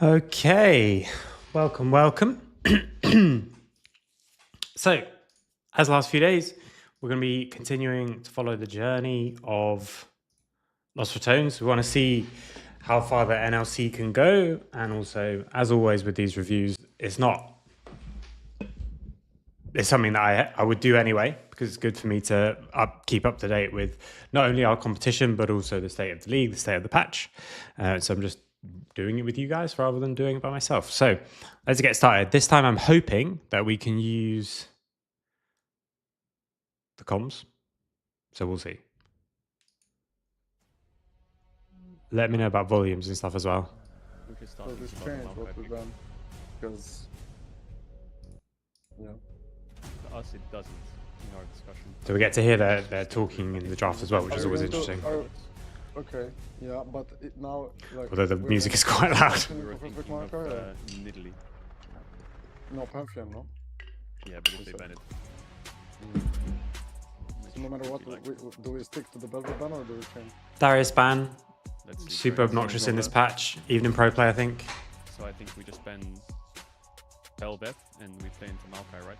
Okay, welcome. So, as the last few days, we're going to be continuing to follow the journey of Lost Ratons. We want to see how far the NLC can go, and also, as always with these reviews, it's something that I would do anyway, because it's good for me to keep up to date with not only our competition, but also the state of the league, the state of the patch. So I'm just doing it with you guys rather than doing it by myself. So let's get started. This time I'm hoping that we can use the comms. So we'll see. Let me know about volumes and stuff as well. So this change what we've done, because to us it doesn't in our discussion. So we get to hear they're talking in the draft as well, which is always interesting. Okay, yeah, but now like. Although the music is quite loud. We were thinking of Nidalee. No, Pantheon, no? Yeah, but if they ban it. So no matter what, do we stick to the Belver ban or do we change? Darius ban. Super obnoxious in this patch, even in pro play, I think. So I think we just ban Belvet and we play into Maokai, right?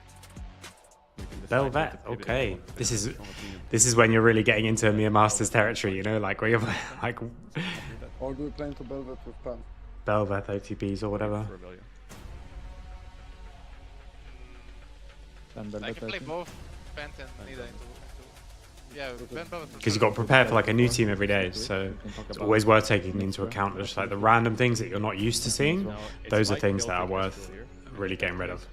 Belvet, okay. This is when you're really getting into EMEA Masters territory, you know, like where you're like. Or do we play into Belvet with Pan? Belvet OTPs or whatever. I can play both Pant and Nida into. Yeah, because you've got to prepare for like a new team every day, so it's always worth taking into account just like the random things that you're not used to seeing. Those are things that are worth really getting rid of.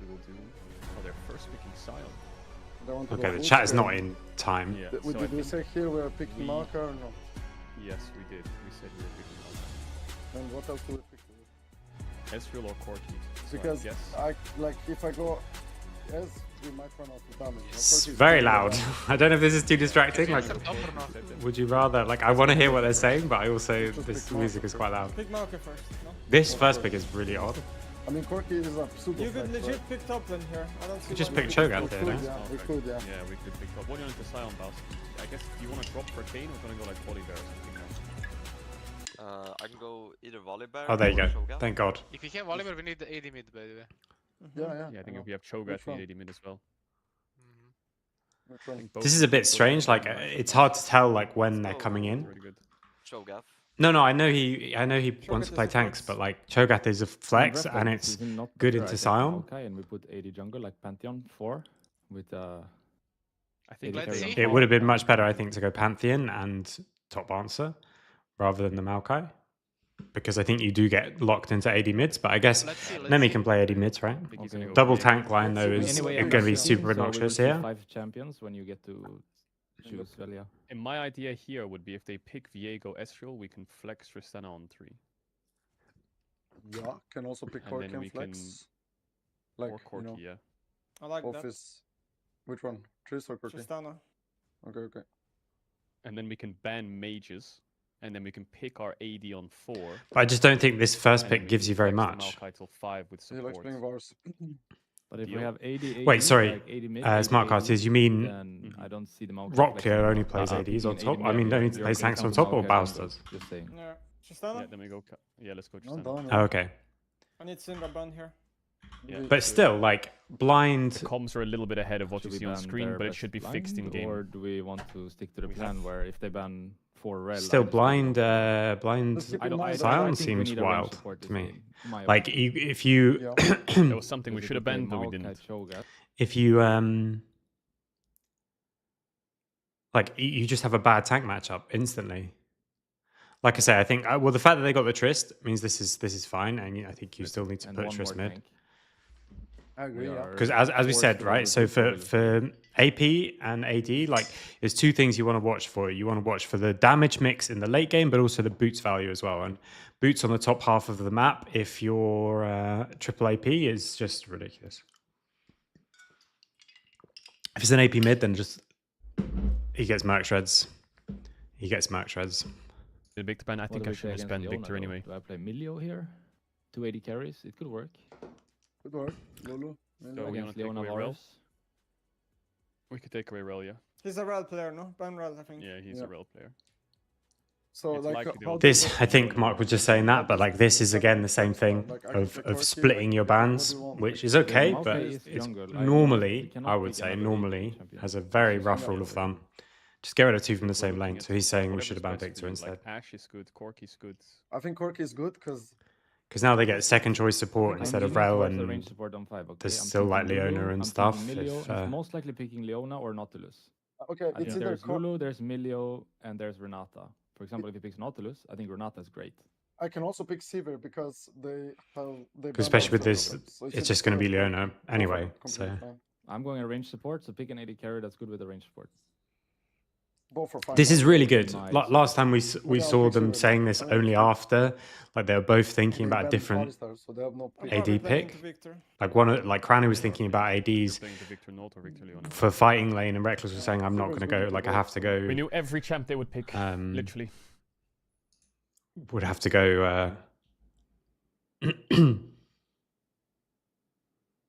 Okay, the chat is not in time. Did we say here we're picking marker or no? Yes, we did. We said we were picking marker. And what else do we pick? Ezreal or Corki? Because if I go Ez, we might run out of damage. It's very loud. I don't know if this is too distracting. Like, would you rather? Like, I want to hear what they're saying, but I also this music is quite loud. Pick marker first. No? This first pick is really odd. I mean, Corki is a super. You could legit pick top lane here. I don't see. You just pick Cho'Gath here, no? Yeah, we could, yeah. Yeah, we could pick top. What do you want to Sion Boss? I guess do you want to drop for Kane or gonna go like Volley Bear or something else? I can go either Volley Bear. Oh, there you go. Cho'Gath. Thank God. If you have Volibear, we need the AD mid, by the way. Yeah, I think if we have Cho'Gath, we need AD mid as well. This is a bit strange. Like, it's hard to tell like when they're coming in. Cho'Gath. No, I know he wants to play tanks, but like Cho'Gath is a flex and it's good into Sion. Okay, and we put AD jungle like Pantheon 4 with I think It would have been much better, I think, to go Pantheon and top answer rather than the Maokai. Because I think you do get locked into AD mids, but I guess Nemi can play AD mids, right? Okay. Double tank line though is going to be super obnoxious here. 5 champions when you get to choose Velia. And my idea here would be if they pick Viego Ezreal, we can flex Tristana on 3. Yeah, can also pick Corki and flex. Like, or Corki, yeah. I like Office. Which one? Tris or that. Corki? Tristana. Okay. And then we can ban mages. And then we can pick our AD on 4. But I just don't think this first pick gives you very much. Till 5 with support. He likes playing Vars. But if we have AD, wait, sorry. Like Smart cards, you mean then I don't see the Rockclear only plays ADs on top? I mean, only plays tanks on top, or Baus does? Just saying. Yeah. Tristana? Yeah, then we go. Yeah, let's go I'm Tristana. down. Oh, okay. I need Syndra ban here. Yeah. But still, like, blind... The comms are a little bit ahead of what you see on screen, but it should be fixed in game. Or do we want to stick to the plan where if they ban 4 rel... Still, blind Sion seems wild to me. Like, if you... There was something we should have banned, but we didn't. If you... like, you just have a bad tank matchup instantly. Like I say, I think... well, the fact that they got the Trist means this is fine, and I think you still need to put Trist mid. I agree, yeah. Because as we said, right, so for AP and AD, like, there's 2 things you want to watch for. You want to watch for the damage mix in the late game, but also the boots value as well. And boots on the top half of the map, if you're triple AP, is just ridiculous. If it's an AP mid, then just... He gets Merc Shreds. The big ban, I think I should have spent Victor anyway. Do I play Milio here? 280 carries? It could work. Good work, Lulu. So we want to take away Rel? We could take away Rel, yeah. He's a Rel player, no? Ban Rel, I think. Yeah, he's a Rel player. So It's like likely they how will do you This, want I to think do Mark was just saying that, but like this is again the same thing Like, I can pick of Corki, splitting like, your what do you bands, want? which Like, is okay, Maokai but is it's jungle. I normally, we cannot I would pick say, another AD normally champion. has a very It's rough just rule not of very thumb. Just get rid of two from the If we're same looking lane. at So he's saying we whatever's should have banned best Victor for you, instead. Like Ashe is good, Corki's good. I think Corki is good because Because now they get second choice support I'm instead of leaning Rel, towards the and range support on 5. Okay, there's I'm still like thinking Leona Lulu, and I'm stuff. thinking Milio. If, He's most likely picking Leona or Nautilus. okay, I it's think either there's Lulu, there's Milio, and there's Renata. For example, if he picks Nautilus, I think Renata is great. I can also pick Sivir because they especially with ban this, Nautilus, so it's either just going to be Sivir or Leona Corki. Both are anyway. completely So fine. I'm going a range support, so pick an AD carry that's good with the range support. Both are fine. this is really good. Nice. Last time we Yeah, saw Pixel them is saying this fine. only after, like they were both thinking They about a banned different, Alistar, so they have no I'm pick. AD probably playing pick? to Victor. like one of, like Cranny was thinking about You're ADs playing the Victor Note or Victor Leona. for fighting lane, and Reckless was saying I'm not Sivir's going to good go. with Like I both, have to so- go. We knew every champ they would pick, literally. Would have to go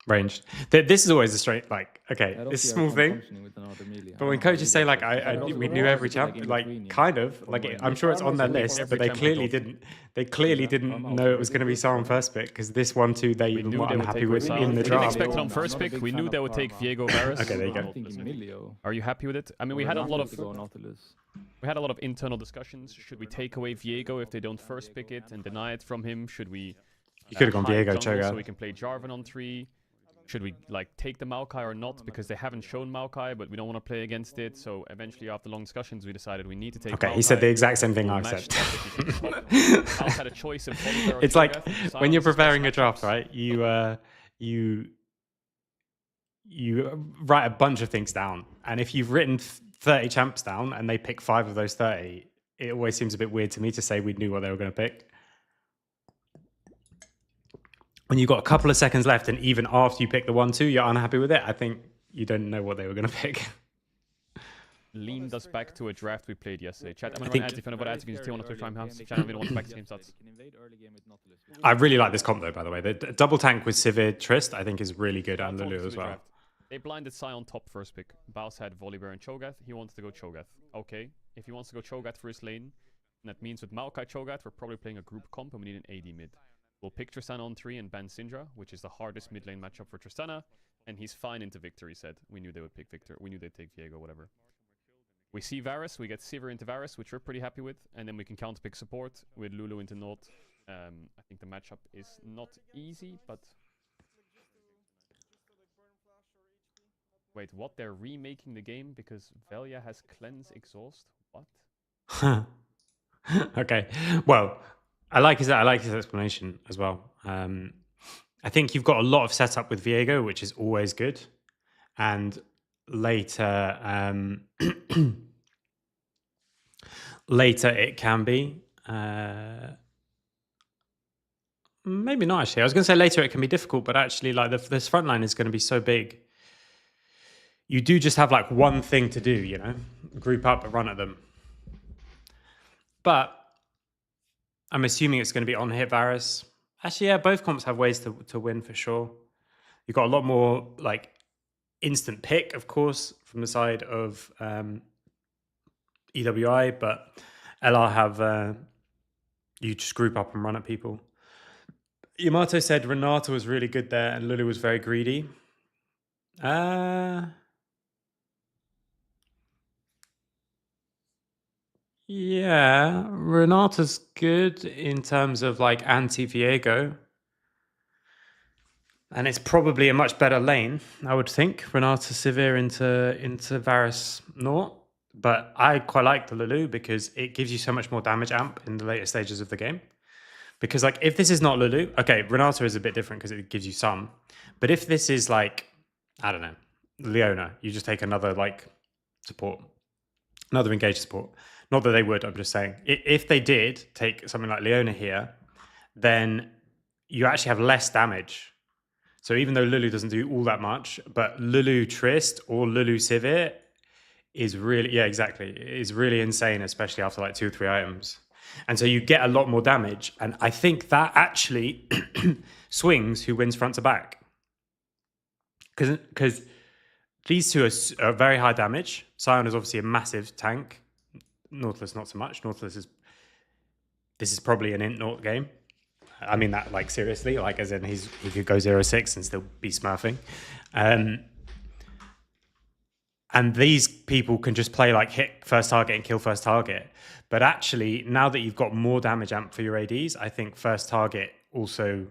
ranged. This is always a straight like okay, I don't it's a see small our thing. functioning with another melee. But I when don't know how coaches you say guys like do it. I Also we Renata knew is every like champ, in like between, yeah. kind of From like where I'm they sure it's farm on their is list, every but they champ I clearly don't. didn't. They clearly Yeah, didn't farm know out it for was a going to be good Sion one. first pick because this 1-2 they We even knew were they would unhappy take with Sion. in the We didn't draft. expect it on I'm first not a pick. big We fan knew of they would take Karma. Viego Varus. Okay, there you go. I'm thinking Milio. Are you happy with it? I mean, we had a lot of Go Nautilus. internal discussions. Should we take away Viego if they don't first pick it and deny it from him? Should we? You could have gone hide Viego, jungle Cho'Gath. so we can play Jarvan on 3. Should we like take the Maokai or not? Because they haven't shown Maokai, but we don't want to play against it. So eventually, after long discussions, we decided we need to take. Okay, Maokai. he said the exact same thing We'll I've match said. that if we can swap. Mouse had a choice of Volibear or It's like Cho'Gath. when you're Silence preparing a best draft, matchups. right? You write a bunch of things down, and if you've written 30 champs down and they pick 5 of those 30, it always seems a bit weird to me to say we knew what they were going to pick. When you've got a couple of seconds left, and even after you pick the 1-2, you're unhappy with it. I think you don't know what they were going to pick. Leaned us back to a draft we played yesterday. Chat, I'm I gonna think- run ads if you know about ads. You can still want to try house. Channel, we don't want to back the same stats. I really like this comp though, by the way. The double tank with Sivir Trist, I think, is really good, and Talk Lulu to as the well. draft. They blinded Sion top first pick. Baus had Volibear and Cho'Gath. He wanted to go Cho'Gath. Okay, if he wants to go Cho'Gath for his lane, that means with Maokai Cho'Gath, we're probably playing a group comp and we need an AD mid. We'll pick Tristana on 3 and ban Syndra, which is the hardest mid lane matchup for Tristana, and he's fine into Victor, he said. We knew they would pick Victor. We knew they'd take Viego, whatever. We see Varus, we get Sivir into Varus, which we're pretty happy with, and then we can counter pick support with Lulu into Nord. I think the matchup is not easy, but... Wait, what? They're remaking the game because Velia has Cleanse Exhaust? What? Okay. Well, I like his explanation as well. I think you've got a lot of setup with Viego, which is always good. And later, later it can be. Maybe not actually. I was going to say later it can be difficult, but actually, like this front line is going to be so big. You do just have like one thing to do, you know, group up and run at them. But I'm assuming it's going to be on hit Varus. Actually, yeah, both comps have ways to win for sure. You've got a lot more like instant pick, of course, from the side of EWI, but LR have you just group up and run at people. Yamato said Renata was really good there and Lulu was very greedy. Yeah, Renata's good in terms of like anti-Viego. And it's probably a much better lane, I would think. Renata Sivir into Varus Nort. But I quite like the Lulu because it gives you so much more damage amp in the later stages of the game. Because like if this is not Lulu, okay, Renata is a bit different because it gives you some. But if this is like, I don't know, Leona, you just take another like support, another engaged support. Not that they would, I'm just saying. If they did take something like Leona here, then you actually have less damage. So even though Lulu doesn't do all that much, but Lulu Trist or Lulu Sivir is really, yeah, exactly. Is really insane, especially after like 2 or 3 items. And so you get a lot more damage. And I think that actually swings who wins front to back. Because these two are very high damage. Sion is obviously a massive tank. Nautilus not so much. This is probably an int Naut game. I mean that like seriously, like as in he could go 0-6 and still be smurfing. And these people can just play like hit first target and kill first target. But actually, now that you've got more damage amp for your ADs, I think first target also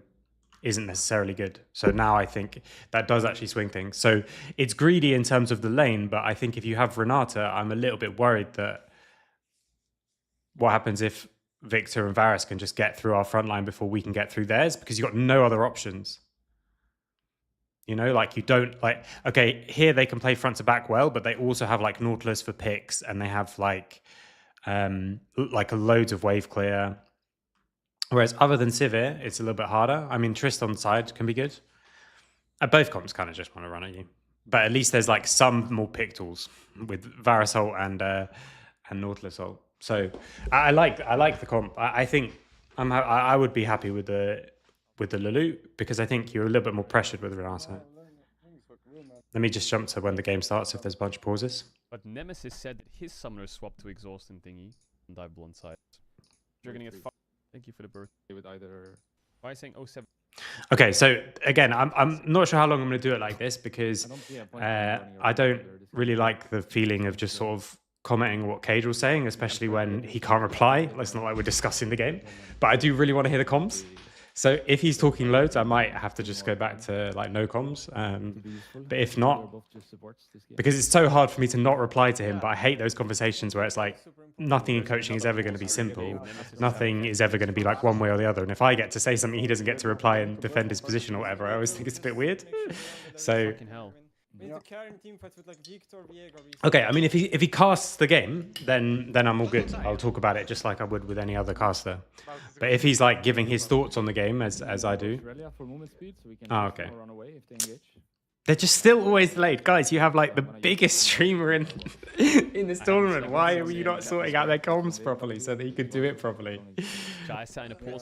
isn't necessarily good. So now I think that does actually swing things. So it's greedy in terms of the lane, but I think if you have Renata, I'm a little bit worried that what happens if Victor and Varus can just get through our front line before we can get through theirs, because you've got no other options. You know, like you don't like, okay, here they can play front to back well, but they also have like Nautilus for picks and they have like loads of wave clear. Whereas other than Sivir, it's a little bit harder. I mean, Tristan's side can be good. Both comps kind of just want to run at you. But at least there's like some more pick tools with Varus ult and Nautilus ult. So I like the comp. I think I would be happy with the Lulu, because I think you're a little bit more pressured with Renata. Let me just jump to when the game starts if there's a bunch of pauses. But Nemesis said his summoner swapped to exhaust and thingy and dive blonde side. You're gonna get five. Thank you for the birthday with either. Why are you saying 07? Okay, so again, I'm not sure how long I'm going to do it like this, because I don't really like the feeling of just sort of commenting what Cage was saying, especially when he can't reply. It's not like we're discussing the game, but I do really want to hear the comms. So if he's talking loads, I might have to just go back to like no comms. But if not, because it's so hard for me to not reply to him, but I hate those conversations where it's like nothing in coaching is ever going to be simple. Nothing is ever going to be like one way or the other. And if I get to say something, he doesn't get to reply and defend his position or whatever. I always think it's a bit weird. So We need to carry in Teamfight with like Victor, Viego. okay, I mean, if he casts the game, then I'm all good. I'll talk about it just like I would with any other caster. But if he's like giving his thoughts on the game as I do, okay. They're just still always delayed, guys. You have like the biggest streamer in this tournament. Why are you not sorting out their comms properly so that you could do it properly?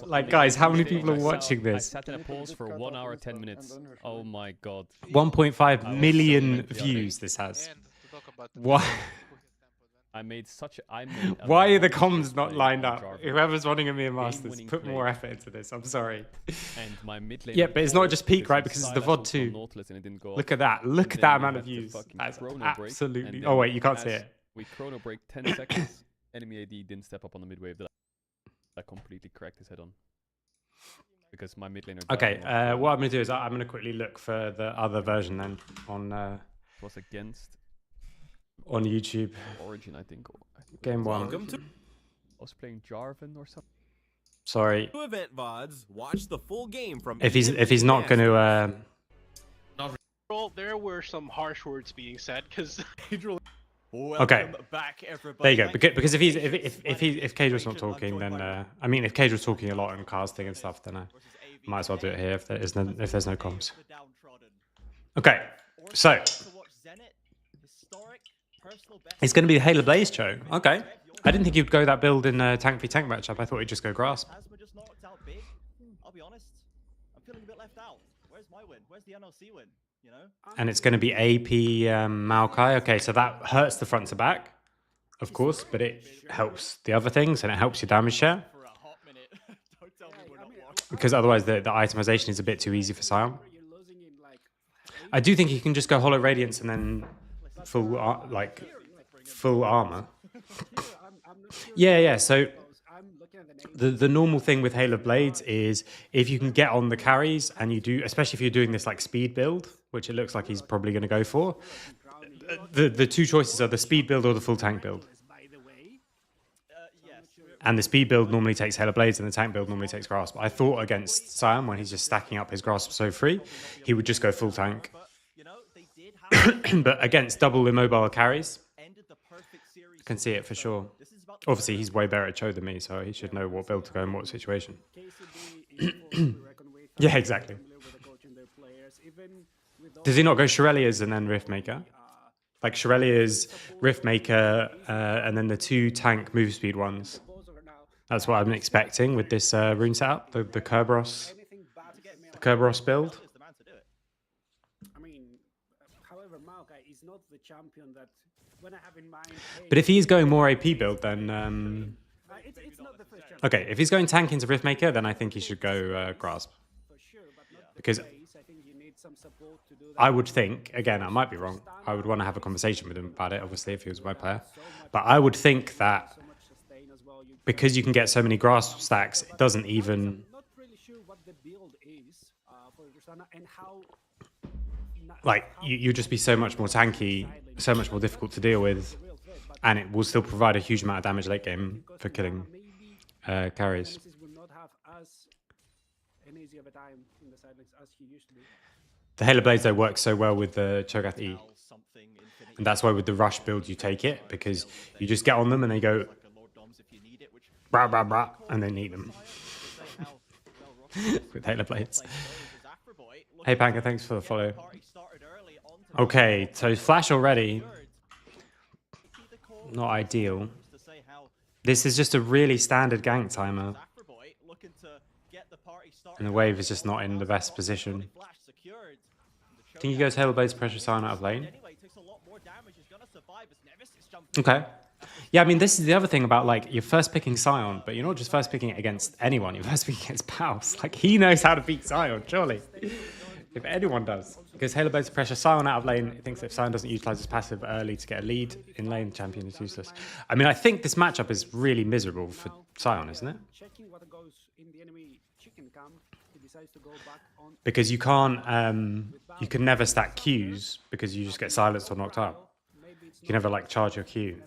Like, guys, how many people are watching this? I sat in a pause for 1 hour 10 minutes. Oh my god. 1.5 million views this has. Why? Why are the comms not lined up? Whoever's running EMEA Masters, put more effort into this. I'm sorry. And my mid lane, yeah, but it's not just peak, right? Because it's the VOD too. Look at that. Look at that amount of views. That's absolutely... Oh, wait, you can't see it. We chrono break 10 seconds. Enemy AD didn't step up on the mid wave that I completely cracked his head on. Because my mid laner... Okay, what I'm going to do is I'm going to quickly look for the other version then on... was against... on YouTube. Origin, I think. Game 1. Welcome to... I was playing Jarvan or something. Sorry. Event VODs. Watch the full game from... If he's not going to... There were some harsh words being said because... Okay. Back, there you go. Because if Cage was not talking, then I mean, if Cage was talking a lot and casting and stuff, then I might as well do it here if there's no comms. Okay, so it's going to be the Halo Blaze show. Okay, I didn't think you'd go that build in a tank v tank matchup. I thought you'd just go grasp. I'll be honest, I'm feeling a bit left out. Where's my win? Where's the NLC win? You know? And it's going to be AP Maokai. Okay, so that hurts the front to back, of course, but it helps the other things and it helps your damage share. Because otherwise the itemization is a bit too easy for Sion. I do think he can just go Hollow Radiance and then full armor. Yeah. So the normal thing with Halo Blades is if you can get on the carries and you do, especially if you're doing this like speed build, which it looks like he's probably going to go for, the two choices are the speed build or the full tank build. And the speed build normally takes Halo Blades and the tank build normally takes Grasp. I thought against Sion, when he's just stacking up his Grasp so free, he would just go full tank. But against double immobile carries, I can see it for sure. Obviously, he's way better at Cho than me, so he should know what build to go in what situation. Yeah, exactly. Does he not go Shirelia's and then Riftmaker? Like Shirelia's, Riftmaker, and then the two tank move speed ones. That's what I'm expecting with this rune setup, the Kerberos build. I mean, however, Maokai is not the champion that But if he's going more AP build, then okay, if he's going tank into Riftmaker, then I think he should go Grasp. Because I would think, again, I might be wrong, I would want to have a conversation with him about it, obviously, if he was my player. But I would think that because you can get so many Grasp stacks, it doesn't even... Like, you'd just be so much more tanky, so much more difficult to deal with, and it will still provide a huge amount of damage late game for killing carries. The Halo Blades, though, work so well with the Cho'Gath E. And that's why with the Rush build, you take it, because you just get on them and they go... Brah, brah, brah, and then eat them. With Halo Blades. Hey, Panka, thanks for the follow. Okay, so Flash already. Not ideal. This is just a really standard gank timer. And the wave is just not in the best position. I think he goes Halo Blades, pressure Sion out of lane. Okay. Yeah, I mean, this is the other thing about, like, you're first picking Sion, but you're not just first picking it against anyone, you're first picking against Paus. Like, he knows how to beat Sion, surely. If anyone does. Because Halo Blades pressure Sion out of lane, it thinks that if Sion doesn't utilize his passive early to get a lead in lane, champion is useless. I mean, I think this matchup is really miserable for Sion, isn't it? Because you can't, you can never stack Qs because you just get silenced or knocked out. You can never, like, charge your Q.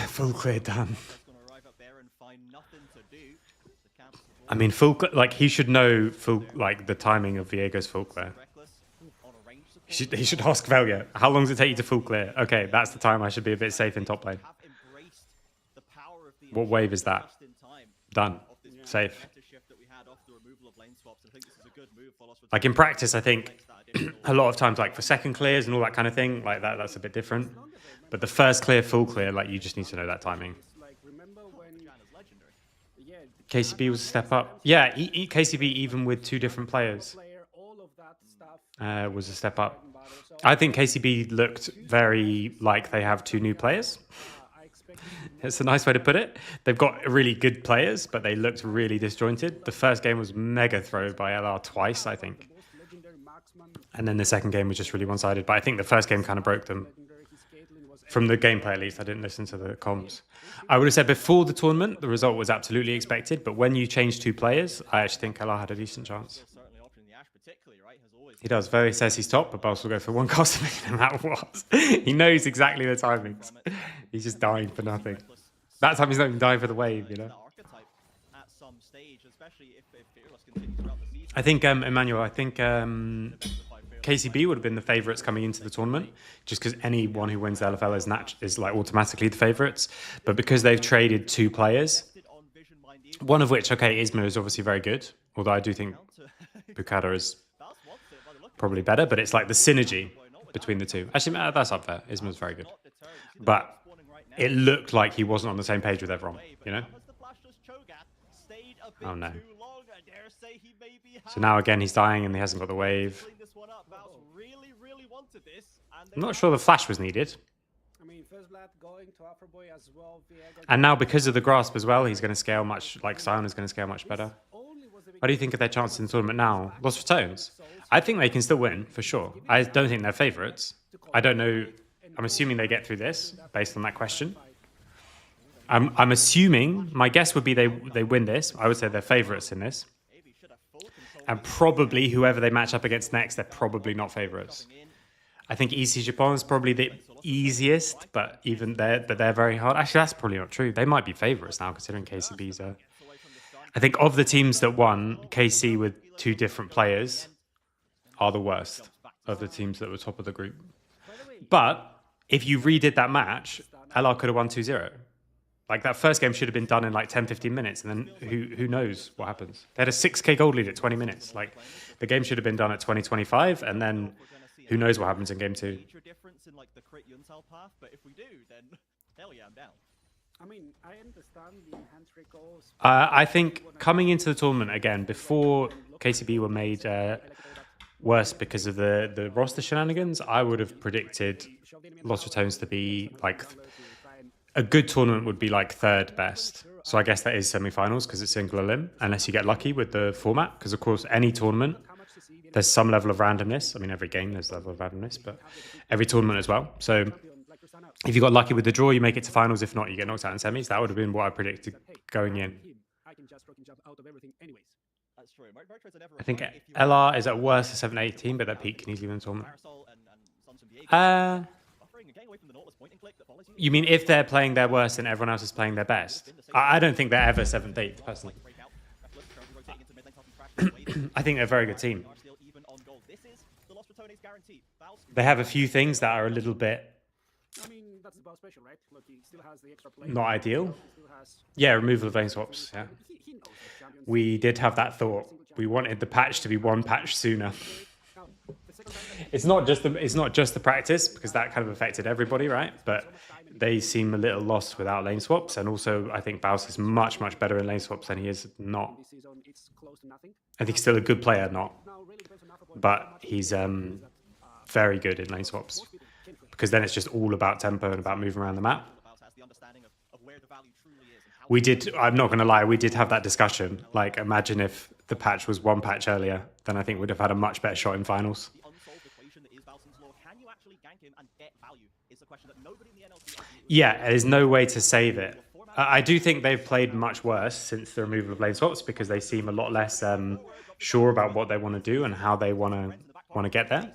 Full clear done. I mean, like, he should know like the timing of Viego's full clear. He should ask Velia, how long does it take you to full clear? Okay, that's the time I should be a bit safe in top lane. What wave is that? Done. Safe. Like, in practice, I think a lot of times, like, for second clears and all that kind of thing, like, that's a bit different. But the first clear, full clear, like, you just need to know that timing. KCB was a step up. Yeah, KCB, even with two different players, was a step up. I think KCB looked very like they have two new players. It's a nice way to put it. They've got really good players, but they looked really disjointed. The first game was mega throw by LR twice, I think. And then the second game was just really one-sided. But I think the first game kind of broke them. From the gameplay, at least. I didn't listen to the comms. I would have said before the tournament, the result was absolutely expected. But when you change two players, I actually think LR had a decent chance. He does. Very says he's top, but Boss will go for one cost no matter what. He knows exactly the timings. He's just dying for nothing. That time he's not even dying for the wave, you know? I think, Emmanuel, I think KCB would have been the favourites coming into the tournament, just because anyone who wins the LFL is like automatically the favourites. But because they've traded two players, one of which, okay, Isma is obviously very good, although I do think Bukada is probably better, but it's like the synergy between the two. Actually, that's up there. Isma's very good. But it looked like he wasn't on the same page with everyone, you know? Oh, no. So now, again, he's dying and he hasn't got the wave. I'm not sure the flash was needed. And now, because of the grasp as well, he's going to scale much, like Sion is going to scale much better. What do you think of their chances in the tournament now? Lost for Tones? I think they can still win, for sure. I don't think they're favourites. I don't know. I'm assuming they get through this, based on that question. I'm assuming, my guess would be they win this. I would say they're favourites in this. And probably whoever they match up against next, they're probably not favourites. I think EC Japan is probably the easiest, but even they're very hard. Actually, that's probably not true. They might be favourites now, considering KCB's are. I think of the teams that won, KC with two different players are the worst of the teams that were top of the group. But if you redid that match, LR could have won 2-0. Like, that first game should have been done in like 10-15 minutes, and then who knows what happens. They had a 6k gold lead at 20 minutes. Like, the game should have been done at 20-25, and then who knows what happens in game 2. I think coming into the tournament again, before KCB were made worse because of the roster shenanigans. I would have predicted Los Ratons to be like a good tournament would be like third best. So I guess that is semi-finals because it's single elim, unless you get lucky with the format. Because of course, any tournament, there's some level of randomness. I mean, every game there's a level of randomness, but every tournament as well. So if you got lucky with the draw, you make it to finals. If not, you get knocked out in semis. That would have been what I predicted going in. I think LR is at worst a 7-18, but that peak can easily win the tournament. You mean if they're playing their worst and everyone else is playing their best? I don't think they're ever 7th, 8th, personally. I think they're a very good team. They have a few things that are a little bit not ideal. Yeah, removal of lane swaps. Yeah, we did have that thought. We wanted the patch to be one patch sooner. It's not just the practice, because that kind of affected everybody, right? But they seem a little lost without lane swaps, and also I think Baus is much better in lane swaps than he is not. I think he's still a good player, but he's very good in lane swaps, because then it's just all about tempo and about moving around the map. I'm not going to lie, we did have that discussion. Like, imagine if the patch was one patch earlier, then I think we'd have had a much better shot in finals. Yeah, there's no way to save it. I do think they've played much worse since the removal of lane swaps, because they seem a lot less sure about what they want to do and how they want to get there.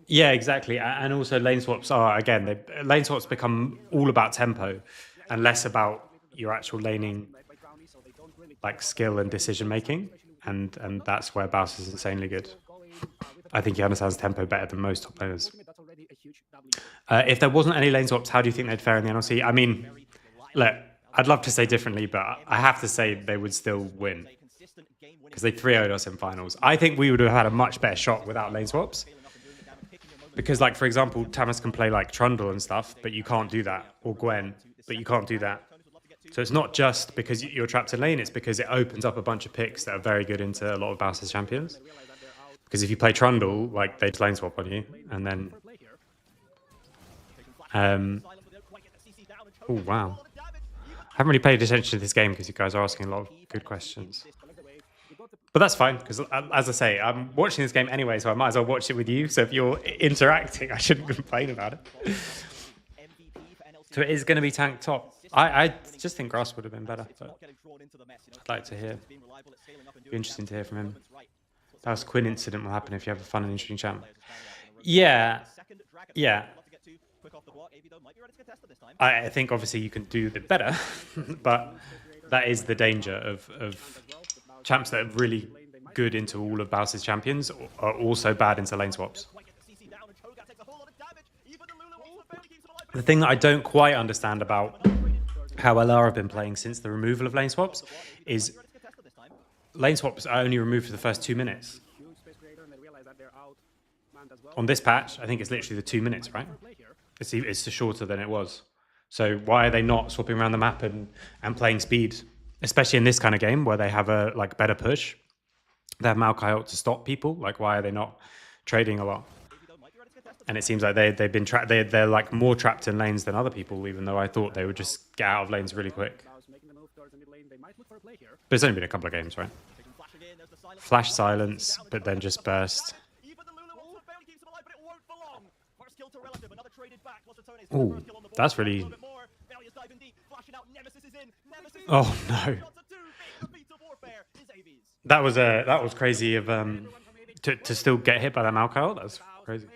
Yeah, exactly. And also lane swaps are, again, lane swaps become all about tempo and less about your actual laning, like skill and decision making. And that's where Baus is insanely good. I think he understands tempo better than most top players. If there wasn't any lane swaps, how do you think they'd fare in the NLC? I mean, look, I'd love to say differently, but I have to say they would still win, because they 3-0'd us in finals. I think we would have had a much better shot without lane swaps. Because, like, for example, Tamas can play like Trundle and stuff, but you can't do that. Or Gwen, but you can't do that. So it's not just because you're trapped in lane, it's because it opens up a bunch of picks that are very good into a lot of Baus's champions. Because if you play Trundle, like, they lane swap on you, and then... oh, wow. I haven't really paid attention to this game because you guys are asking a lot of good questions. But that's fine, because as I say, I'm watching this game anyway, so I might as well watch it with you. So if you're interacting, I shouldn't complain about it. So it is going to be tank top. I just think Grass would have been better, but I'd like to hear. It'd be interesting to hear from him. Baus Quinn incident will happen if you have a fun and interesting chat. Yeah. I think obviously you can do a bit better, but that is the danger of champs that are really good into all of Baus's champions are also bad into lane swaps. The thing that I don't quite understand about how LR have been playing since the removal of lane swaps is lane swaps are only removed for the first 2 minutes. On this patch, I think it's literally the 2 minutes, right? It's shorter than it was. So why are they not swapping around the map and playing speed? Especially in this kind of game where they have a better push. They have Maokai ult to stop people. Like, why are they not trading a lot? And it seems like they've been trapped. They're like more trapped in lanes than other people, even though I thought they would just get out of lanes really quick. But it's only been a couple of games, right? Flash silence, but then just burst. Oh, that's really... Oh no. That was crazy of to still get hit by that Maokai. That was crazy.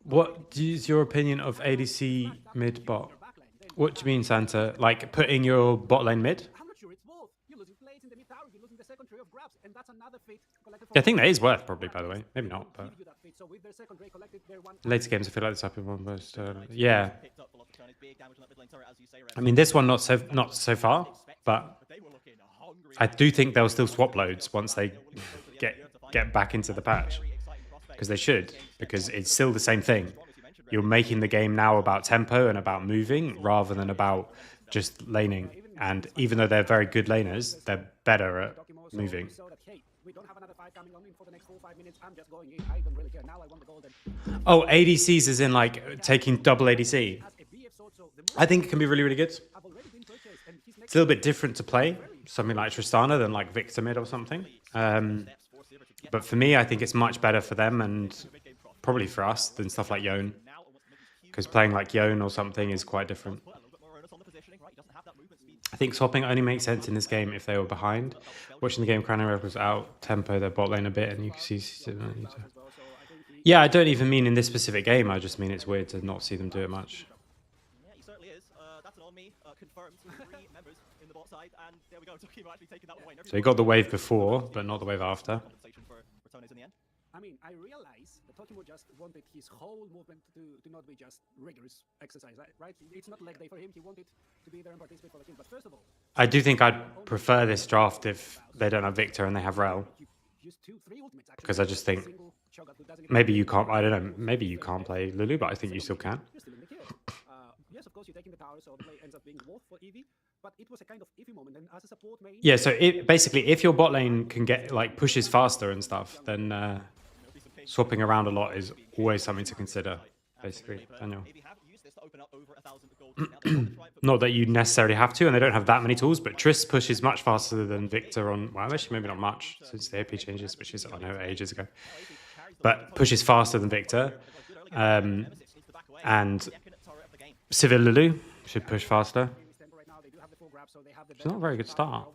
What is your opinion of ADC mid bot? What do you mean, Santa? Like putting your bot lane mid? I think that is worth probably, by the way. Maybe not, but later games I feel like this happened one most. Yeah. I mean, this one not so far, but I do think they'll still swap loads once they get back into the patch, because they should, because it's still the same thing. you're making the game now about tempo and about moving rather than about just laning. And even though they're very good laners, they're better at moving. Oh, ADCs is in like taking double ADC. I think it can be really, really good. It's a little bit different to play something like Tristana than like Victor mid or something. But for me, I think it's much better for them and probably for us than stuff like Yone. Because playing like Yone or something is quite different. I think swapping only makes sense in this game if they were behind. Watching the game, Cranero was out, tempo their bot lane a bit, and you can see... Yeah, I don't even mean in this specific game. I just mean it's weird to not see them do it much. Yeah, he certainly is. That's an on me. Confirmed 3 members in the bot side, and there we go. Tokimo actually taking that one away. So he got the wave before, but not the wave after. I mean, I realize that Tokimo just wanted his whole movement to not be just rigorous exercise, right? It's not leg day for him. He wanted to be there and participate for the team. But first of all, I do think I'd prefer this draft if they don't have Victor and they have Rel. Because I just think maybe you can't, I don't know, maybe you can't play Lulu, but I think you still can. Yes, of course, you're taking the tower, so the play ends up being worth for Eevee, but it was a kind of iffy moment, and as a support main... Yeah, so basically, if your bot lane can get, like, pushes faster and stuff, then swapping around a lot is always something to consider, basically, Daniel. Not that you necessarily have to, and they don't have that many tools, but Triss pushes much faster than Victor on... Well, actually, maybe not much, since the AP changes, which is, I know, ages ago. But pushes faster than Victor. And Civil Lulu should push faster. It's not a very good start.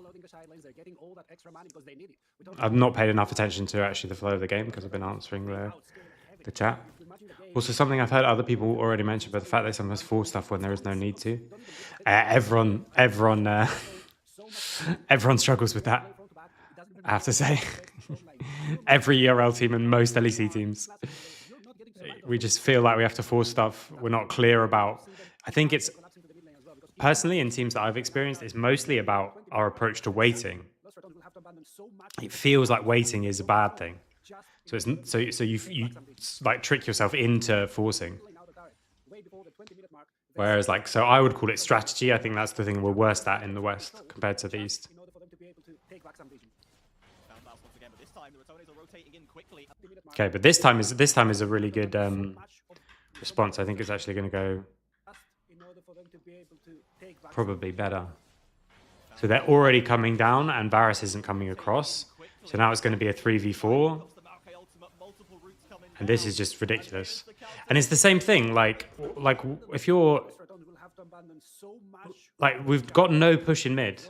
I've not paid enough attention to actually the flow of the game because I've been answering the chat. Also, something I've heard other people already mention, but the fact they sometimes force stuff when there is no need to. Everyone struggles with that, I have to say. Every ERL team and most LEC teams. We just feel like we have to force stuff. We're not clear about... I think it's... Personally, in teams that I've experienced, it's mostly about our approach to waiting. It feels like waiting is a bad thing. So it's so you like trick yourself into forcing. Whereas like, so I would call it strategy. I think that's the thing we're worst at in the West compared to the East. Okay, but this time is a really good response. I think it's actually going to go probably better. So they're already coming down, and Varus isn't coming across. So now it's going to be a 3v4. And this is just ridiculous. And it's the same thing. Like if you're like, we've got no push in mid.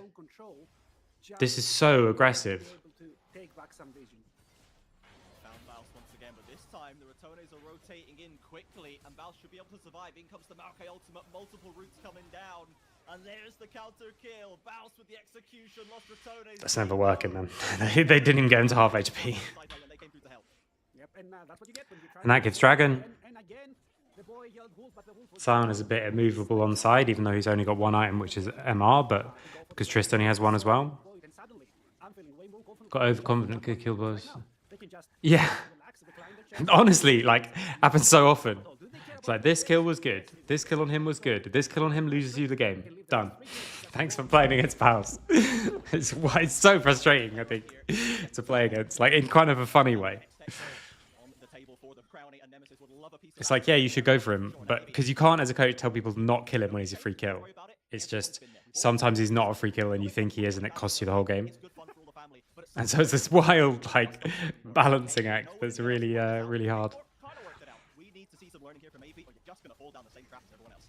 This is so aggressive. Quickly, and Val should be able to survive. In comes the Maokai ultimate, multiple roots coming down, and there's the counter kill. Bounce with the execution, lost Ratons. That's never working, man. They didn't even get into half HP. And that gives Dragon. Sion is a bit immovable on side, even though he's only got one item, which is MR, but because Trist only has one as well. Got overconfident, could kill boss. Yeah. Honestly, like, happens so often. It's like, this kill was good. This kill on him was good. This kill on him loses you the game. Done. Thanks for playing against Pals. It's so frustrating, I think, to play against, like, in kind of a funny way. It's like, yeah, you should go for him, but because you can't, as a coach, tell people not kill him when he's a free kill. It's just, sometimes he's not a free kill and you think he is, and it costs you the whole game. And so it's this wild, like, balancing act that's really, really hard. We need to see some learning here from Eevee, or you're just going to fall down the same trap as everyone else.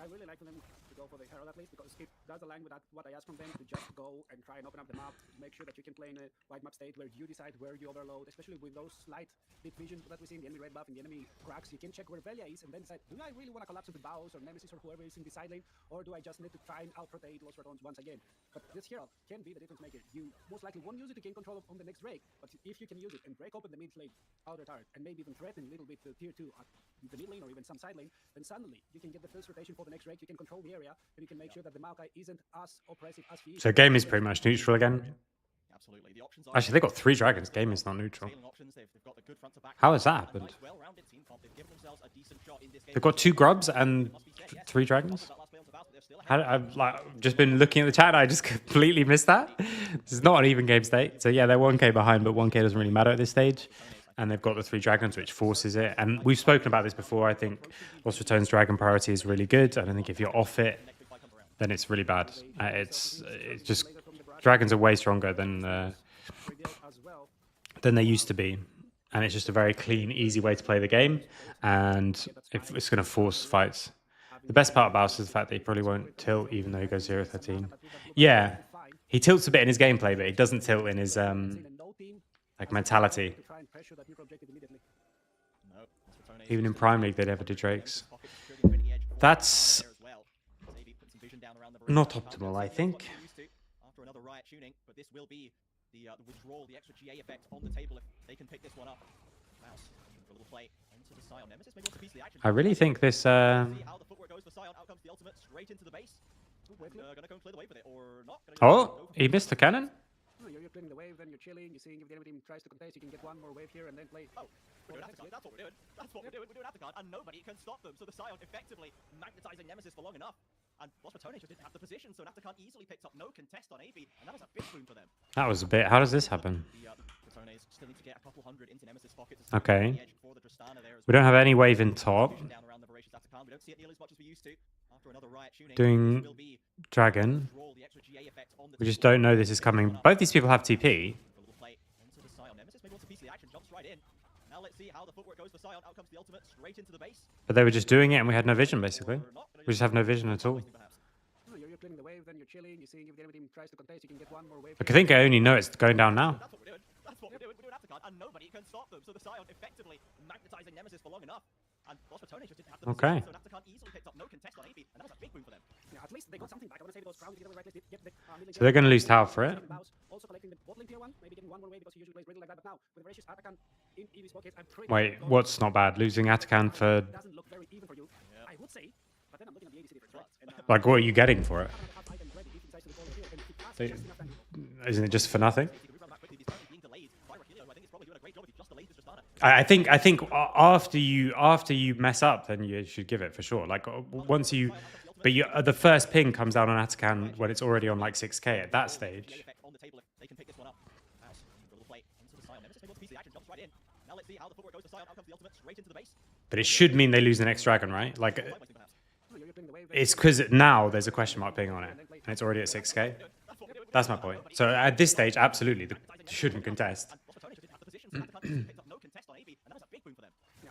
I really like them to go for the Herald at least, because it does align with what I asked from them, to just go and try and open up the map, make sure that you can play in a wide map state where you decide where you overload, especially with those slight bit vision that we see in the enemy red buff and the enemy cracks. You can check where Velia is and then decide, do I really want to collapse into Baus or Nemesis or whoever is in the side lane, or do I just need to try and out-rotate Lost Ratons once again? But this Herald can be the difference maker. You most likely won't use it to gain control on the next Drake, but if you can use it and break open the mid lane outer turret and maybe even threaten a little bit the tier 2 at the mid lane or even some side lane, then suddenly you can get the first rotation for the next Drake, you can control the area, and you can make sure that the Maokai isn't as oppressive as he is. So game is pretty much neutral again. Absolutely. The options are Actually, they got 3 dragons. Game is not neutral. scaling options. They've got the good front to back. How has that A happened? nice, well-rounded team comp. They've given themselves a decent shot in this game. They've got 2 grubs and 3 dragons. I've like just been looking at the chat. And I just completely missed that. This is not an even game state. So yeah, they're 1k behind, but 1k doesn't really matter at this stage. And they've got the 3 dragons, which forces it. And we've spoken about this before. I think Lost Ratons dragon priority is really good. And I think if you're off it, then it's really bad. It's just dragons are way stronger than they used to be. And it's just a very clean, easy way to play the game. And it's going to force fights. The best part about us is the fact that he probably won't tilt, even though he goes 0-13. Yeah, he tilts a bit in his gameplay, but he doesn't tilt in his like mentality. Even in Prime League, they never did Drakes. That's not optimal, I think. After another riot tuning, but this will be the withdrawal, the extra GA effect on the table if they can pick this one up. Mouse for a little play into the Scion. Nemesis maybe wants a piece of the action. I really think this. See how the footwork goes for Scion. Out comes the ultimate straight into the base. Gonna go and clear the way with it or not? Oh, he missed the cannon. You're clearing the wave, then you're chilling, you're seeing if the enemy team tries to contest, you can get one more wave here and then play. Oh, we're doing aftercard. That's what we're doing. That's what we're doing. We're doing aftercard, and nobody can stop them. So the Scion effectively magnetizing Nemesis for long enough. And Lost Ratons just didn't have the position, so Aftercard easily picked up no contest on AB, and that was a big boon for them. That was a bit. How does this happen? Ratons still need to get a couple hundred into Nemesis pockets. Okay. We don't have any wave in top. Doing dragon. We just don't know this is coming. Both these people have TP. But they were just doing it and we had no vision, basically. We just have no vision at all. I think I only know it's going down now. That's what we're doing. We're doing aftercard, and nobody can stop them. So the Scion effectively magnetizing Nemesis for long enough. And Lost Ratons just didn't have the Okay. position, so Aftercard easily picked up no contest on AB, and that was a big boon for them. Yeah, at least they got something back. I want to say those crowns together right there. Get the, So they're going to lose tower for it. Also collecting the bot lane tier 1, maybe getting one more wave because he usually plays really like that. But now, with Voracious Atakan in EV's pocket, I'm pretty Wait, what's not bad? Losing Atakan for... doesn't look very even for you. I would say, but then I'm looking at the ADC difference, right? And, Like, what are you getting for it? Isn't it just for nothing? I think after you mess up, then you should give it for sure. Like once you, but the first ping comes down on Atakan when it's already on like 6k at that stage. But it should mean they lose the next dragon, right? Like it's because now there's a question mark ping on it, and it's already at 6k. That's my point. So at this stage, absolutely, they shouldn't contest.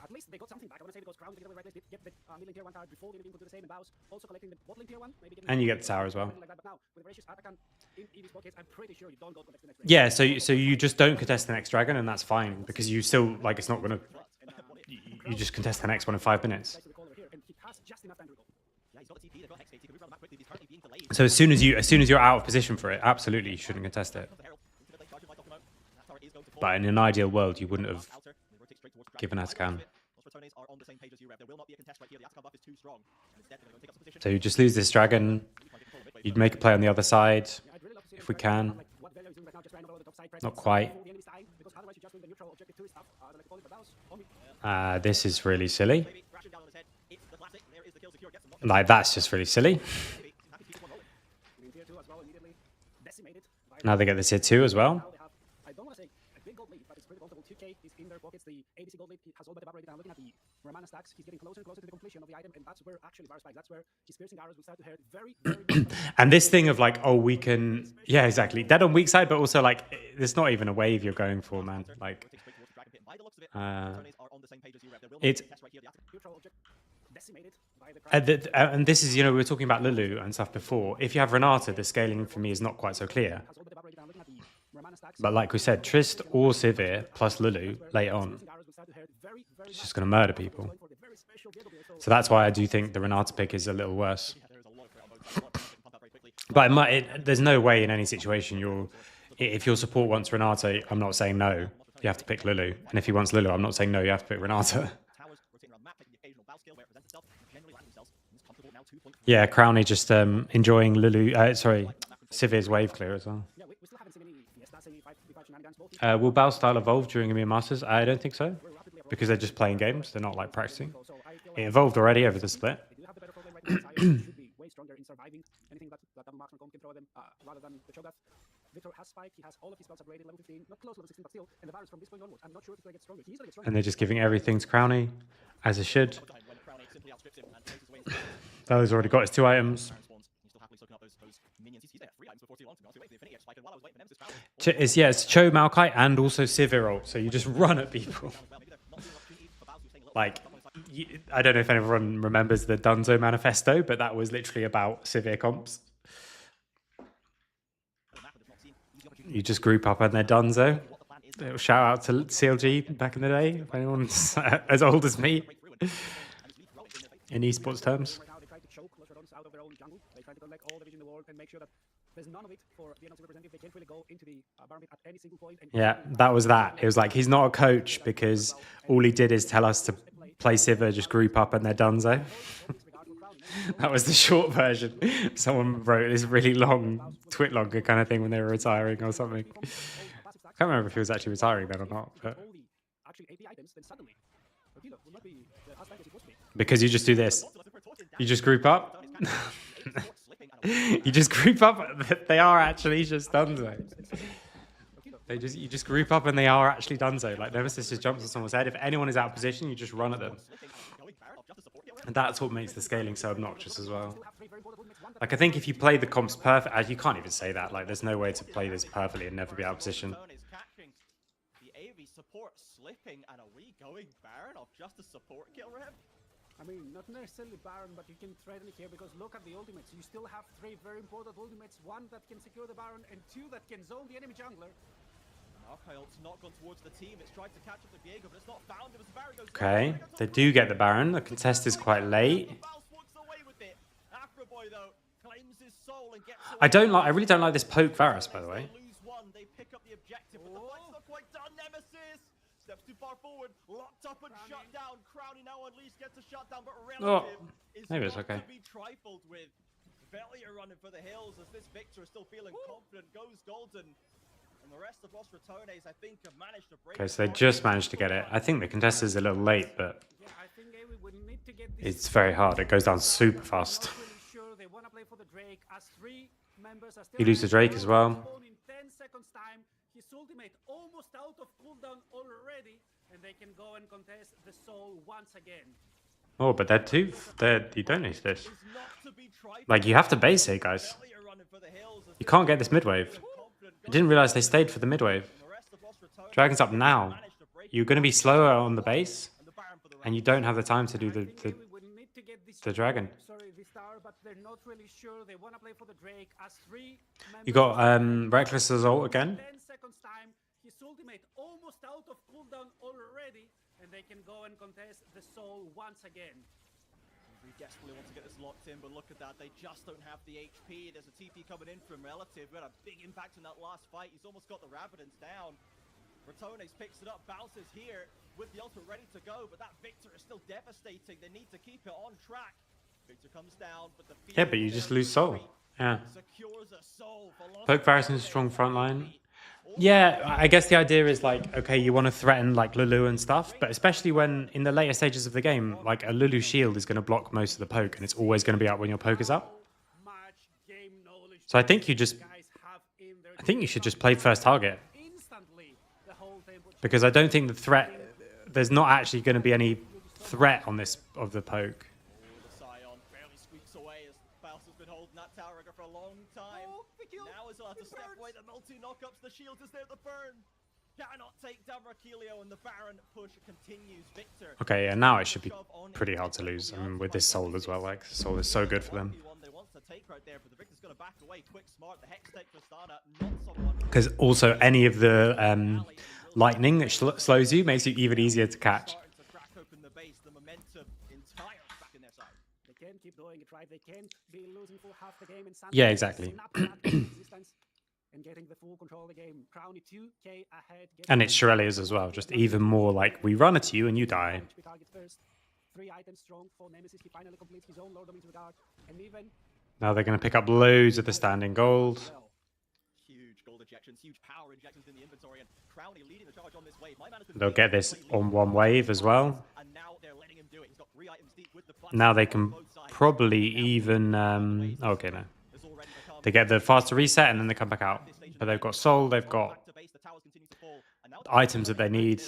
At least they got something back. I want to say those crowns together right there. Get the million tier 1 tower before the enemy can do the same and bows. Also collecting the bot lane tier 1, maybe getting And you get the tower as well. like that. But now, with Voracious Atakan in EV's pocket, I'm pretty sure you don't go to the next Yeah, so you just don't contest the next dragon, and that's fine because you still like it's not gonna. You just contest the next one in 5 minutes. So as soon as you're out of position for it, absolutely you shouldn't contest it. But in an ideal world, you wouldn't have given Atakan. So you just lose this dragon. You'd make a play on the other side if we can. Not quite. This is really silly. Like, that's just really silly. Now they get this here too as well. I don't want to say a big gold lead, but it's pretty comfortable. 2k is in their pockets. The ADC gold lead has all but evaporated. I'm looking at the Ramana stacks. He's getting closer and closer to the completion of the item, and that's where actually Var spikes. That's where his piercing arrows will start to hurt very, very And this thing of like, oh, we can... Yeah, exactly. Dead on weak side, but also like, there's not even a wave you're going for, man. Like, it's... And this is, you know, we were talking about Lulu and stuff before. If you have Renata, the scaling for me is not quite so clear. But like we said, Trist or Sivir plus Lulu late on, it's just going to murder people. So that's why I do think the Renata pick is a little worse. But there's no way in any situation if your support wants Renata, I'm not saying no, you have to pick Lulu. And if he wants Lulu, I'm not saying no, you have to pick Renata. Yeah, Crowny just enjoying Lulu. Sivir's wave clear as well. Yeah, we still haven't seen any fiestas, any five shenanigans. Both Will battle style evolve during EMEA Masters? I don't think so, because they're just playing games. They're not like practicing. It evolved already over the split. they do have the better problem right now. Zion should be way stronger in surviving anything that marksman can throw them rather than the Cho'Gath. Victor has spike. He has all of his spells upgraded, level 15, not close level 16, but still. And the Varus from this point onwards, I'm not sure if he's going to get stronger. He's going to get stronger. And they're just giving everything to Crowny, as it should. Those already got his 2 items. It's Cho, Maokai, and also Sivir ult. So you just run at people. Like, I don't know if anyone remembers the Dunzo manifesto, but that was literally about Sivir comps. You just group up and they're Dunzo. Shout out to CLG back in the day, if anyone's as old as me, in esports terms. Right now, they try to choke Los Ratons out of their own jungle. They try to collect all the vision in the world and make sure that there's none of it for the NLC representative. They can't really go into the Baron pit at any single point. And Yeah, that was that. It was like, he's not a coach because all he did is tell us to play Sivir, just group up and they're Dunzo. That was the short version. Someone wrote this really long Twitlonger kind of thing when they were retiring or something. I can't remember if he was actually retiring then or not. But because you just do this. You just group up. You just group up. They are actually just Dunzo. You just group up and they are actually Dunzo. Like Nemesis just jumps on someone's head. If anyone is out of position, you just run at them. And that's what makes the scaling so obnoxious as well. Like, I think if you play the comps perfect, you can't even say that. Like, there's no way to play this perfectly and never be out of position. The AV support slipping, and are we going Baron off just a support kill rep? I mean, not necessarily Baron, but you can threaten it here because look at the ultimates. You still have 3 very important ultimates. 1 that can secure the Baron and 2 that can zone the enemy jungler. Archaeol's not gone towards the team. It's tried to catch up to Diego, but it's not found. It was the Baron goes Okay, they do get the Baron. The contest is quite late. I really don't like this poke Varus, by the way. They pick up the objective, but the fight's not quite done. Nemesis steps too far forward, locked up and shut down. Crowny now at least gets a shutdown, but relative is maybe it's not okay. to be trifled with. Velia running for the hills as this Victor is still feeling confident, goes golden. And the rest of Los Ratones, I think, have managed to break. Okay, so they just managed to get it. I think the contest is a little late, but it's very hard. It goes down super fast. You lose the Drake as well. In 10 seconds time, his ultimate almost out of cooldown already, and they can go and contest the soul once again. Oh, but they're too. You don't need this. Like, you have to base it, guys. You can't get this mid wave. I didn't realize they stayed for the mid wave. Dragon's up now. You're going to be slower on the base, and you don't have the time to do the dragon. You got Reckless's ult again. His ultimate almost out of cooldown already, and they can go and contest the soul once again. We desperately want to get this locked in, but look at that. They just don't have the HP. There's a TP coming in from Relative. We had a big impact in that last fight. He's almost got the Ratons down. Ratones picks it up, bounces here with the ultimate ready to go, but that Victor is still devastating. They need to keep it on track. Victor comes down, but the But you just lose soul. Yeah. Poke Varus is a strong front line. Yeah, I guess the idea is like, okay, you want to threaten like Lulu and stuff, but especially when in the later stages of the game, like a Lulu shield is going to block most of the poke, and it's always going to be up when your poke is up. So I think you should just play first target, because I don't think there's not actually going to be any threat on this of the poke. For a long time. Now is allowed to step away. The multi knockups, the shield is there, the burn cannot take down Rakilio, and the Baron push continues. Victor. Okay, yeah, now it should be pretty hard to lose. I mean, with this soul as well, like soul is so good for them. Because also any of the lightning that slows you makes you even easier to catch. Keep doing it right. They can't be losing for half the game. Yeah, exactly. And getting the full control of the game. Crowny 2k ahead. And it's Shirelia's as well, just even more like we run at you and you die. 3 items strong for Nemesis. He finally completes his own Lord of Regard. And even Now they're going to pick up loads of the standing gold. Huge gold injections, huge power injections in the inventory, and Crowley leading the charge on this wave. My man has been They'll get this on one wave as well. and now they're letting him do it. He's got 3 items deep with the Now they can probably even... okay, no. They get the faster reset and then they come back out. But they've got soul, they've got items that they need.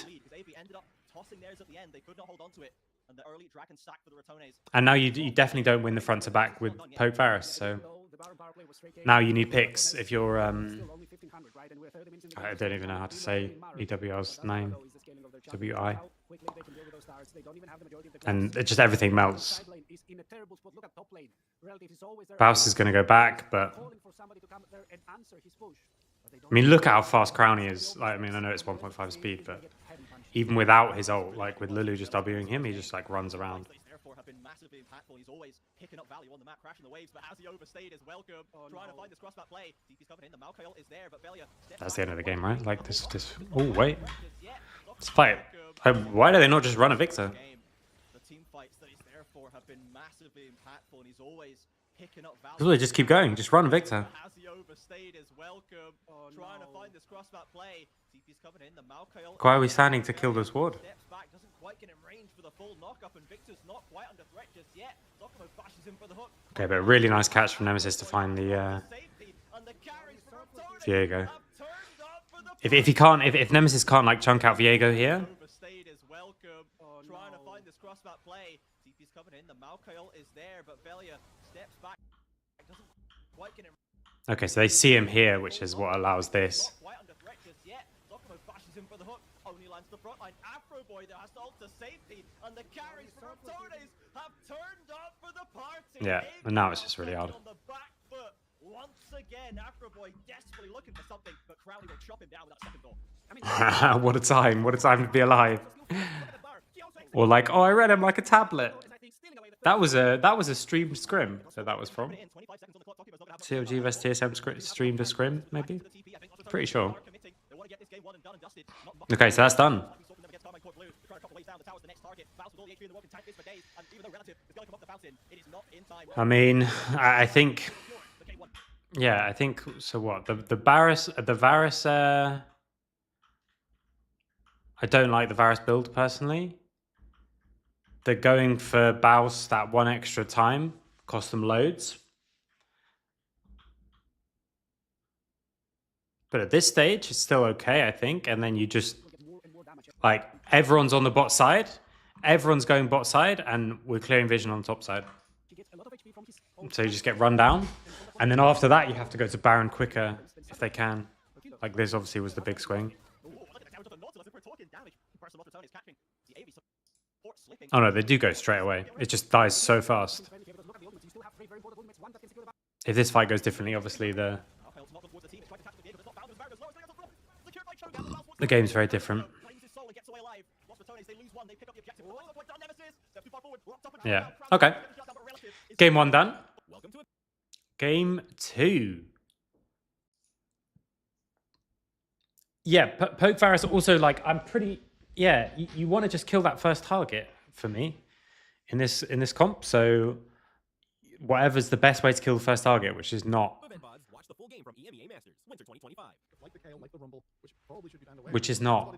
And now you definitely don't win the front to back with Poke Varus, so now you need picks if you're I don't even know how to say EWI's name. WI. And just everything melts. Baus is going to go back, but I mean, look at how fast Crowny is. Like, I mean, I know it's 1.5 speed, but even without his ult, like with Lulu just Wing him, he just like runs around. He's always picking up value on the map, crashing the waves, but as he overstayed his welcome, trying to find this crossback play. TP's coming in, the Malkail is there, but Velia... That's the end of the game, right? Like this. Oh wait, let's fight. Why do they not just run a Victor? The team fights that he's there for have been massively impactful, and he's always picking up value. Really, just keep going. Just run Victor. As he overstayed his welcome, trying to find this crossback play. TP's coming in, the Malkail... Why are we standing to kill this ward? Steps back, doesn't quite get in range for the full knock-up, and Victor's not quite under threat just yet. Zokomo bashes him for the hook. Okay, but a really nice catch from Nemesis to find the Viego. If Nemesis can't like chunk out Viego here. Overstayed his welcome, trying to find this crossback play. TP's coming in, the Malkail is there, but Velia steps back, doesn't quite get in. Okay, so they see him here, which is what allows this. Not quite under threat just yet. Zokomo bashes him for the hook. Only lands the front line. Afro Boy there has to ult to safety, and the carries from Ratons have turned up for the party. Yeah, and now it's just really hard. On the back foot. Once again, Afro Boy desperately looking for something, but Crowley will chop him down with that second goal. What a time! What a time to be alive. Or like, oh, I read him like a tablet. That was a streamed scrim. So that was from COG vs TSM streamed a scrim, maybe. Pretty sure. Okay, so that's done. I mean, I think, yeah, I think so. What the Varus? I don't like the Varus build personally. They're going for Baus that one extra time, cost them loads. But at this stage, it's still okay, I think. And then you just, like, everyone's on the bot side. Everyone's going bot side, and we're clearing vision on the top side. So you just get run down. And then after that, you have to go to Baron quicker if they can. Like, this obviously was the big swing. Oh no, they do go straight away. It just dies so fast. If this fight goes differently, obviously the game's very different. Yeah. Okay. Game 1 done. Game 2. Yeah, Poke Varus also, like, I'm pretty... Yeah, you want to just kill that first target for me in this comp. So whatever's the best way to kill the first target, which is not... Watch the full game from EMEA Masters Winter 2025. Which is not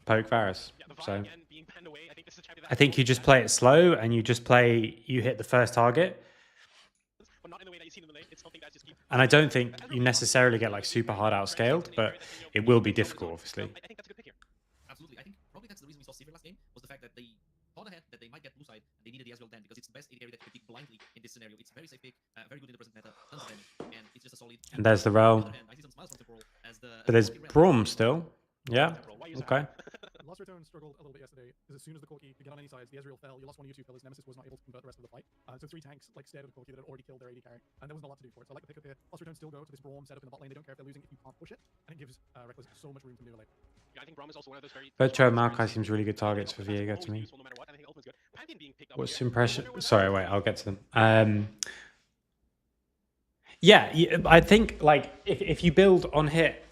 Poke Varus. So I think you just play it slow and you hit the first target. And I don't think you necessarily get like super hard outscaled, but it will be difficult, obviously. I think that's a good pick here. Absolutely. I think probably that's the reason we saw Sivir last game, was the fact that they thought ahead that they might get blue side, and they needed the Ezreal then, because it's the best AD carry that you can pick blindly in this scenario. It's very safe pick, very good in the present meta, tons of damage, and it's just a solid... And there's the Rel. But there's Braum still. Yeah, okay. Lost Return struggled a little bit yesterday, because as soon as the Corki began on any sides, the Ezreal fell, you lost one of your two pillars, Nemesis was not able to convert the rest of the fight. So 3 tanks like stared at the Corki that had already killed their AD carry, and there wasn't a lot to do for it. So I like the pickup here. Lost Return still go to this Braum setup in the bot lane, they don't care if they're losing if you can't push it, and it gives Reckless so much room to maneuver late. Yeah, I think Braum is also one of those very... Both Cho and Maokai seems really good targets for Viego to me. What's your impression? Sorry, wait, I'll get to them. Yeah, I think like if you build on hit,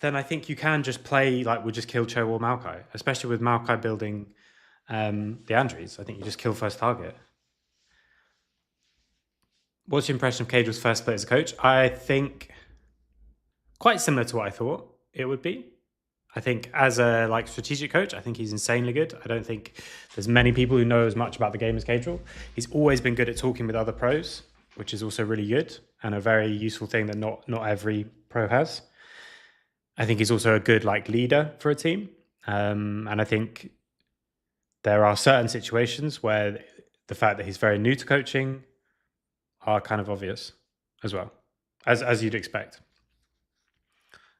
then I think you can just play like we'll just kill Cho or Maokai, especially with Maokai building the Andres. I think you just kill first target. What's your impression of Cagel's first split as a coach? I think quite similar to what I thought it would be. I think as a strategic coach, I think he's insanely good. I don't think there's many people who know as much about the game as Cagel. He's always been good at talking with other pros, which is also really good and a very useful thing that not every pro has. I think he's also a good leader for a team. And I think there are certain situations where the fact that he's very new to coaching are kind of obvious as well, as you'd expect.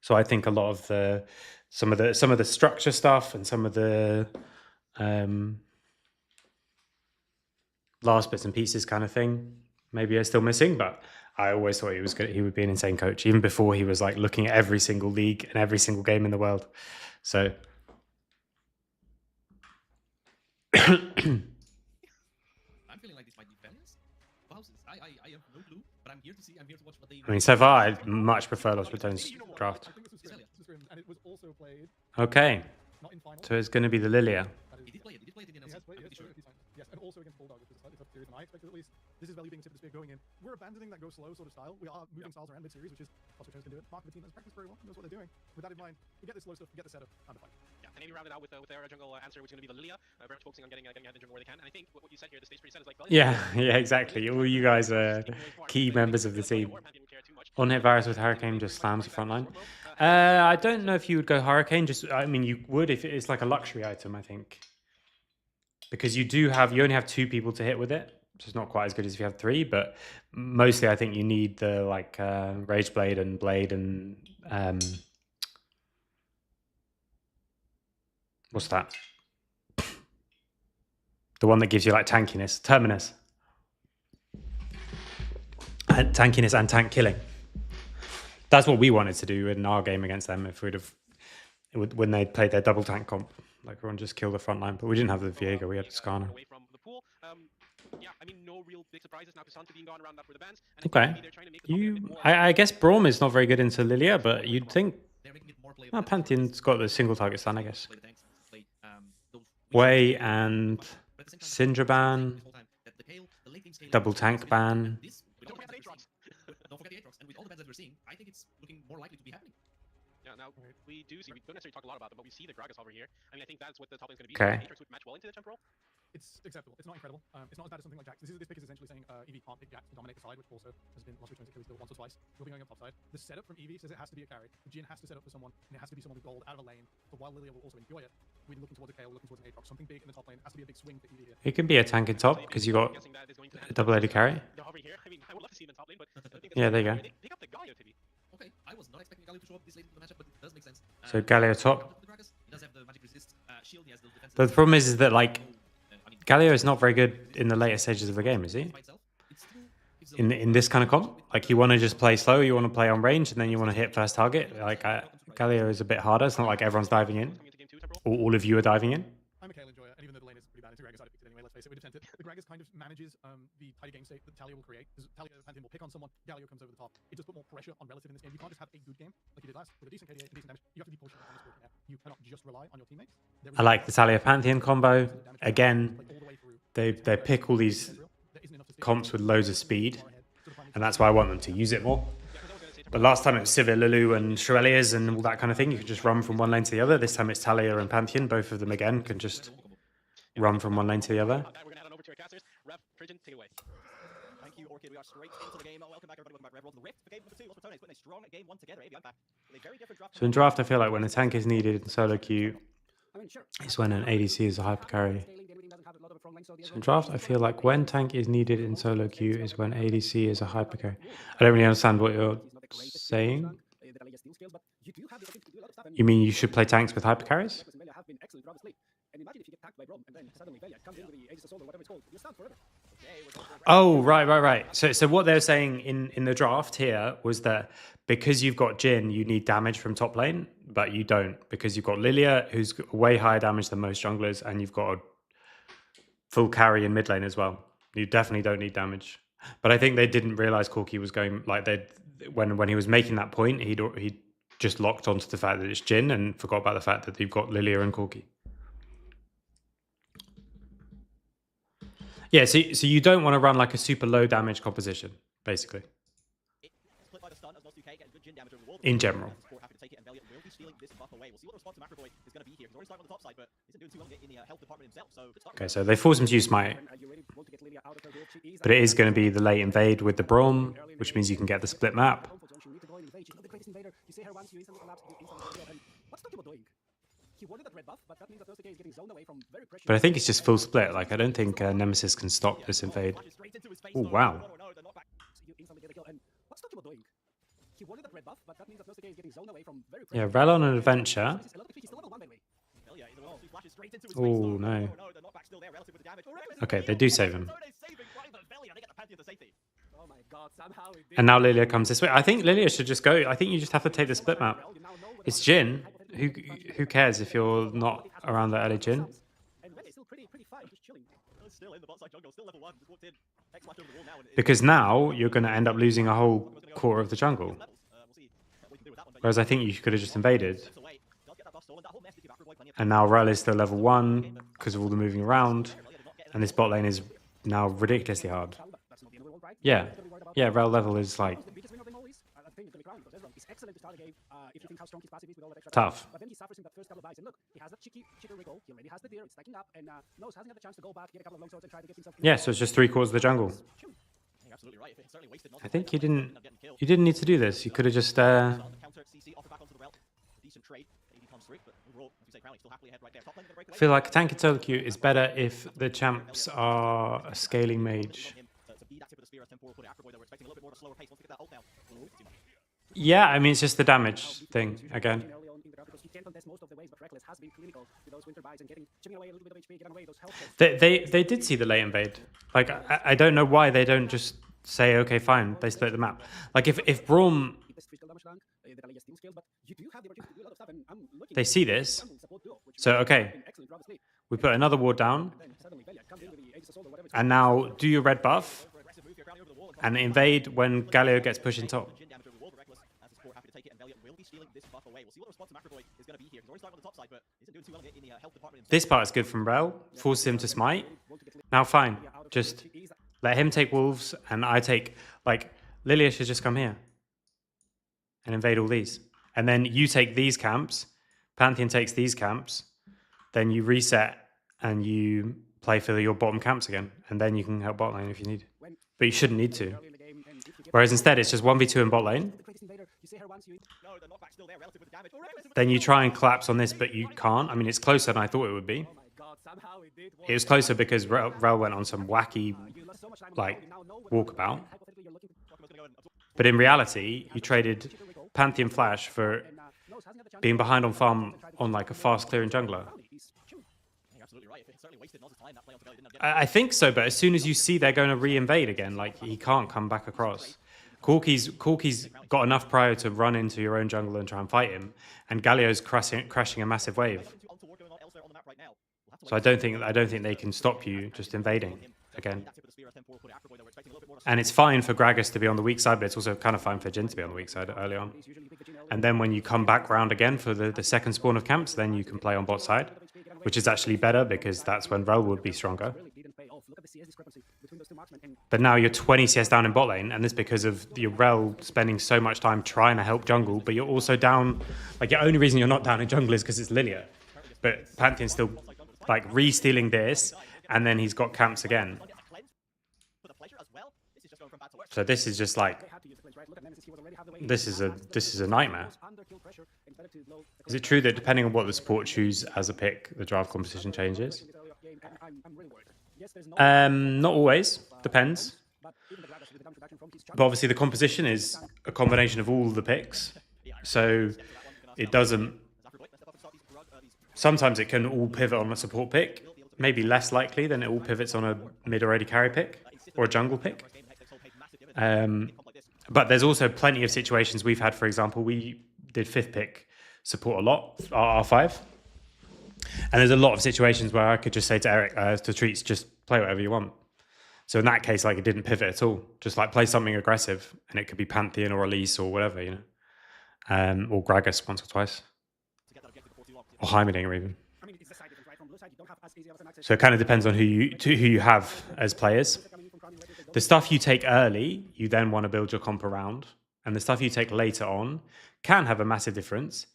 So I think a lot of some of the structure stuff and some of the last bits and pieces kind of thing maybe are still missing, but I always thought he would be an insane coach, even before he was looking at every single league and every single game in the world. So I'm feeling like this might be fairness. I have no clue, but I'm here to watch what they. I mean, so far I much prefer Los Ratons draft. Okay, so it's going to be the Lilia. He did play it in the NLC. Yes, and also against Bulldog, which is slightly tough series, and I expected at least this is value being tip of the spear going in. We're abandoning that go slow sort of style. We are moving styles around mid-series, which is Los Ratons can do it. Mark, the team has practiced very well, knows what they're doing. With that in mind, we get this slow stuff, we get the setup, and the fight. Yeah, and maybe round it out with their jungle answer, which is going to be the Lilia. Very much focusing on getting ahead in the jungle where they can. And I think what you said here, the stage 3 set is Yeah, exactly. All you guys are key members of the team. On-hit Varus with Hurricane just slams the front line. I don't know if you would go Hurricane. I mean, you would if it's a luxury item, I think. Because you only have 2 people to hit with it. So it's not quite as good as if you have 3, but mostly I think you need the Rage Blade and what's that? The one that gives you tankiness, Terminus. And tankiness and tank killing. That's what we wanted to do in our game against them when they played their double tank comp. Everyone just kill the front line, but we didn't have the Viego, we had Skarner. Yeah, I mean, no real big surprises now. Kasanta being gone around that for the bans. Okay. I guess Braum is not very good into Lilia, but you'd think Pantheon's got the single target stun, I guess. Wei and Syndra ban, double tank ban. Don't forget the Aatrox. And with all the bans that we're seeing, I think it's looking more likely to be happening. Yeah, now we don't necessarily talk a lot about them, but we see the Gragas over here. I mean, I think that's what the top lane is going to be. Okay. Aatrox would match well into the temporal. It's acceptable. It's not incredible. It's not as bad as something like Jax. This pick is essentially saying EV can't pick Jax to dominate the side, which also has been Los Ratons' Achilles heel once or twice. We'll be going up top side. The setup from EV says it has to be a carry. Jhin has to set up for someone, and it has to be someone with gold out of a lane. But while Lilia will also enjoy it, we're looking towards a Kayle, we're looking towards an Aatrox. Something big in the top lane. It has to be a big swing for EV here. It can be a tank in top because you got a double-headed carry. Over here, I mean, I would love to see him in top lane, but I think yeah, there you go. Pick up the Galio, Tibi. Okay, I was not expecting Galio to show up this late in the matchup, but it does make sense. So Galio top. He does have the magic resist shield. He has the defense. But the problem is that Galio is not very good in the later stages of the game, is he? In this kind of comp, you want to just play slow, you want to play on range, and then you want to hit first target. Galio is a bit harder. It's not like everyone's diving in, or all of you are diving in. I'm a Kayle enjoyer, and even though the lane is pretty bad, it's a Gragas side of it anyway, let's face it, we defend it. The Gragas kind of manages the tidy game state that Talia will create. Because Talia Pantheon will pick on someone, Galio comes over the top. It does put more pressure on relative in this game. You can't just have a good game like you did last, with a decent KDA, decent damage. You have to be pushing on this board now. You cannot just rely on your teammates. I like the Talia Pantheon combo. Again, they pick all these comps with loads of speed, and that's why I want them to use it more. But last time it was Sivir, Lulu, and Shurelya's and all that kind of thing. You could just run from one lane to the other. This time it's Talia and Pantheon. Both of them, again, can just run from one lane to the other. We're going to head on over to our casters. Rev, Trigen, take it away. Thank you, Orchid. We are straight into the game. Welcome back, everybody. Welcome back, Red World. The Rift for game number 2. Los Ratons putting a strong game 1 together. ABI back. A very different draft. So in draft, I feel like when a tank is needed in solo queue, it's when an ADC is a hyper carry. So in draft, I feel like when tank is needed in solo queue is when ADC is a hyper carry. I don't really understand what you're saying. You mean you should play tanks with hyper carries? Oh, right. So what they're saying in the draft here was that because you've got Jhin, you need damage from top lane, but you don't because you've got Lilia, who's way higher damage than most junglers, and you've got a full carry in mid lane as well. You definitely don't need damage. But I think they didn't realize Corki was going when he was making that point, he'd just locked onto the fact that it's Jhin and forgot about the fact that you've got Lilia and Corki. Yeah, so you don't want to run a super low damage composition basically. Split by the stun as Nos 2K getting good Jhin damage over the wall. In general. Support happy to take it, and Valiant will be stealing this buff away. We'll see what the response to Macroboy is going to be here. He's already starting on the top side, but isn't doing too well in the health department himself. So good start. Okay, so they force him to use Smite. But it is going to be the late invade with the Braum, which means you can get the split map. But I think it's just full split. Like, I don't think Nemesis can stop this invade. Oh, wow. Yeah, Rel on an adventure. Oh, no. Okay, they do save him. And now Lilia comes this way. I think Lilia should just go. I think you just have to take the split map. It's Jhin. Who cares if you're not around the early Jhin? Because now you're going to end up losing a whole quarter of the jungle. Whereas I think you could have just invaded. And now Rel is still level 1 because of all the moving around. And this bot lane is now ridiculously hard. Yeah. Yeah, Rel level is like tough. Yeah, so it's just 3/4 of the jungle. I think you didn't need to do this. You could have just I feel like tanking solo queue is better if the champs are a scaling mage. Yeah, I mean, it's just the damage thing again. They did see the late invade. Like, I don't know why they don't just say, okay, fine, they split the map. Like, if Braum... They see this, so okay, we put another ward down, and now do your red buff, and invade when Galio gets pushed in top. This part is good from Rel, forces him to smite. Now fine, just let him take wolves, and I take, like, Lilia should just come here and invade all these. And then you take these camps, Pantheon takes these camps, then you reset and you play for your bottom camps again, and then you can help bot lane if you need. But you shouldn't need to. Whereas instead, it's just 1v2 in bot lane. Then you try and collapse on this, but you can't. I mean, it's closer than I thought it would be. It was closer because Rel went on some wacky, like, walkabout. But in reality, you traded Pantheon Flash for being behind on farm on, like, a fast clearing jungler. I think so, but as soon as you see they're going to re-invade again, like, he can't come back across. Corki's got enough prio to run into your own jungle and try and fight him, and Galio's crashing a massive wave. So I don't think they can stop you just invading again. And it's fine for Gragas to be on the weak side, but it's also kind of fine for Jhin to be on the weak side early on. And then when you come back round again for the second spawn of camps, then you can play on bot side, which is actually better because that's when Rel would be stronger. But now you're 20 CS down in bot lane, and it's because of your Rel spending so much time trying to help jungle, but you're also down, like, the only reason you're not down in jungle is because it's Lilia. But Pantheon's still, like, re-stealing this, and then he's got camps again. So this is just like, this is a nightmare. Is it true that depending on what the support choose as a pick, the draft composition changes? Not always. Depends. But obviously the composition is a combination of all the picks. So it doesn't... Sometimes it can all pivot on a support pick. Maybe less likely than it all pivots on a mid or AD carry pick or a jungle pick. But there's also plenty of situations we've had. For example, we did 5th pick support a lot, R5. And there's a lot of situations where I could just say to Eric, to Treats, just play whatever you want. So in that case, like, it didn't pivot at all. Just, like, play something aggressive, and it could be Pantheon or Elise or whatever, you know. Or Gragas once or twice. Or Heimerdinger even. So it kind of depends on who you have as players. the stuff you take early, you then want to build your comp around. And the stuff you take later on can have a massive difference,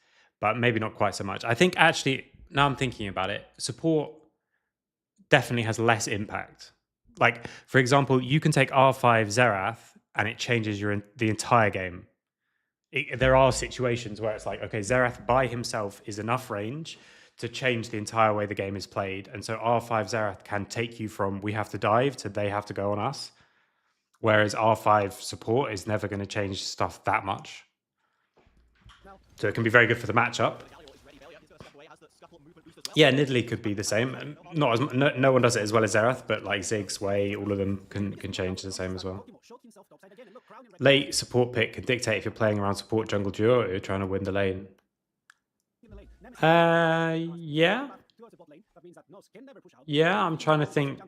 but maybe not quite so much. I think actually, now I'm thinking about it, support definitely has less impact. Like, for example, you can take R5 Xerath and it changes the entire game. There are situations where it's like, okay, Xerath by himself is enough range to change the entire way the game is played. And so R5 Xerath can take you from we have to dive to they have to go on us. Whereas R5 support is never going to change stuff that much. So it can be very good for the matchup. Yeah, Nidalee could be the same. Not as no one does it as well as Xerath, but like Ziggs, Sway, all of them can change the same as well. Late support pick can dictate if you're playing around support jungle duo or you're trying to win the lane. Yeah. Yeah, I'm trying to think.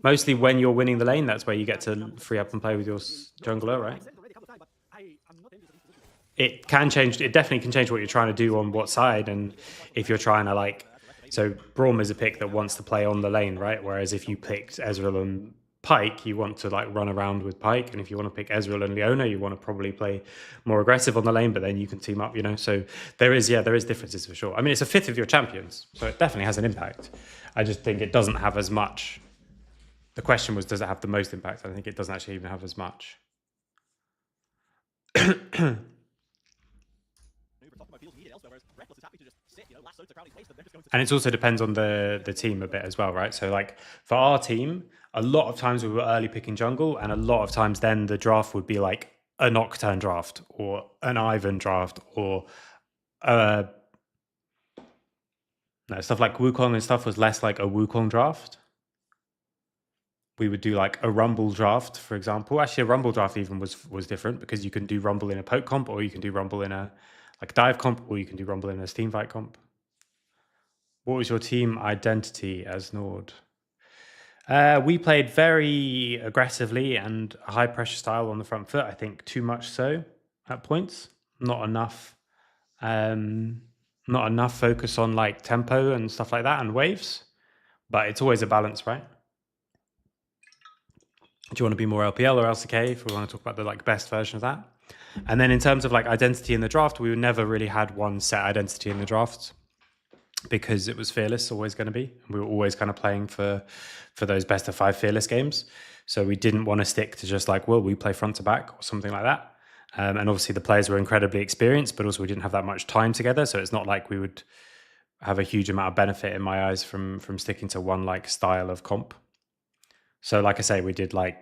Mostly when you're winning the lane, that's where you get to free up and play with your jungler, right? It can change. It definitely can change what you're trying to do on what side. And if you're trying to like, so Braum is a pick that wants to play on the lane, right? Whereas if you picked Ezreal and Pyke, you want to like run around with Pyke. And if you want to pick Ezreal and Leona, you want to probably play more aggressive on the lane, but then you can team up, you know? So there is differences for sure. I mean, it's a fifth of your champions, so it definitely has an impact. I just think it doesn't have as much. The question was, does it have the most impact? I think it doesn't actually even have as much. And it also depends on the team a bit as well, right? So like for our team, a lot of times we were early picking jungle, and a lot of times then the draft would be like a Nocturne draft or an Ivan draft or stuff like Wukong and stuff was less like a Wukong draft. We would do like a Rumble draft, for example. Actually, a Rumble draft even was different because you can do Rumble in a poke comp, or you can do Rumble in a like dive comp, or you can do Rumble in a Teamfight comp. What was your team identity as Nord? We played very aggressively and a high pressure style on the front foot. I think too much so at points. Not enough focus on like tempo and stuff like that and waves. But it's always a balance, right? Do you want to be more LPL or LCK if we want to talk about the like best version of that? And then in terms of like identity in the draft, we never really had one set identity in the draft because it was Fearless always going to be. We were always kind of playing for those best of 5 Fearless games. So we didn't want to stick to just like, well, we play front to back or something like that. And obviously the players were incredibly experienced, but also we didn't have that much time together. So it's not like we would have a huge amount of benefit in my eyes from sticking to one like style of comp. So like I say, we did like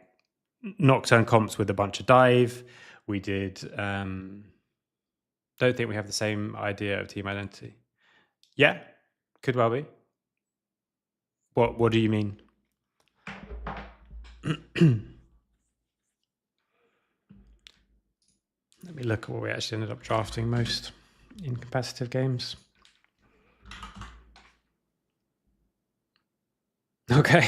Nocturne comps with a bunch of dive. We did, don't think we have the same idea of team identity. Yeah, could well be. What do you mean? Let me look at what we actually ended up drafting most in competitive games. Okay.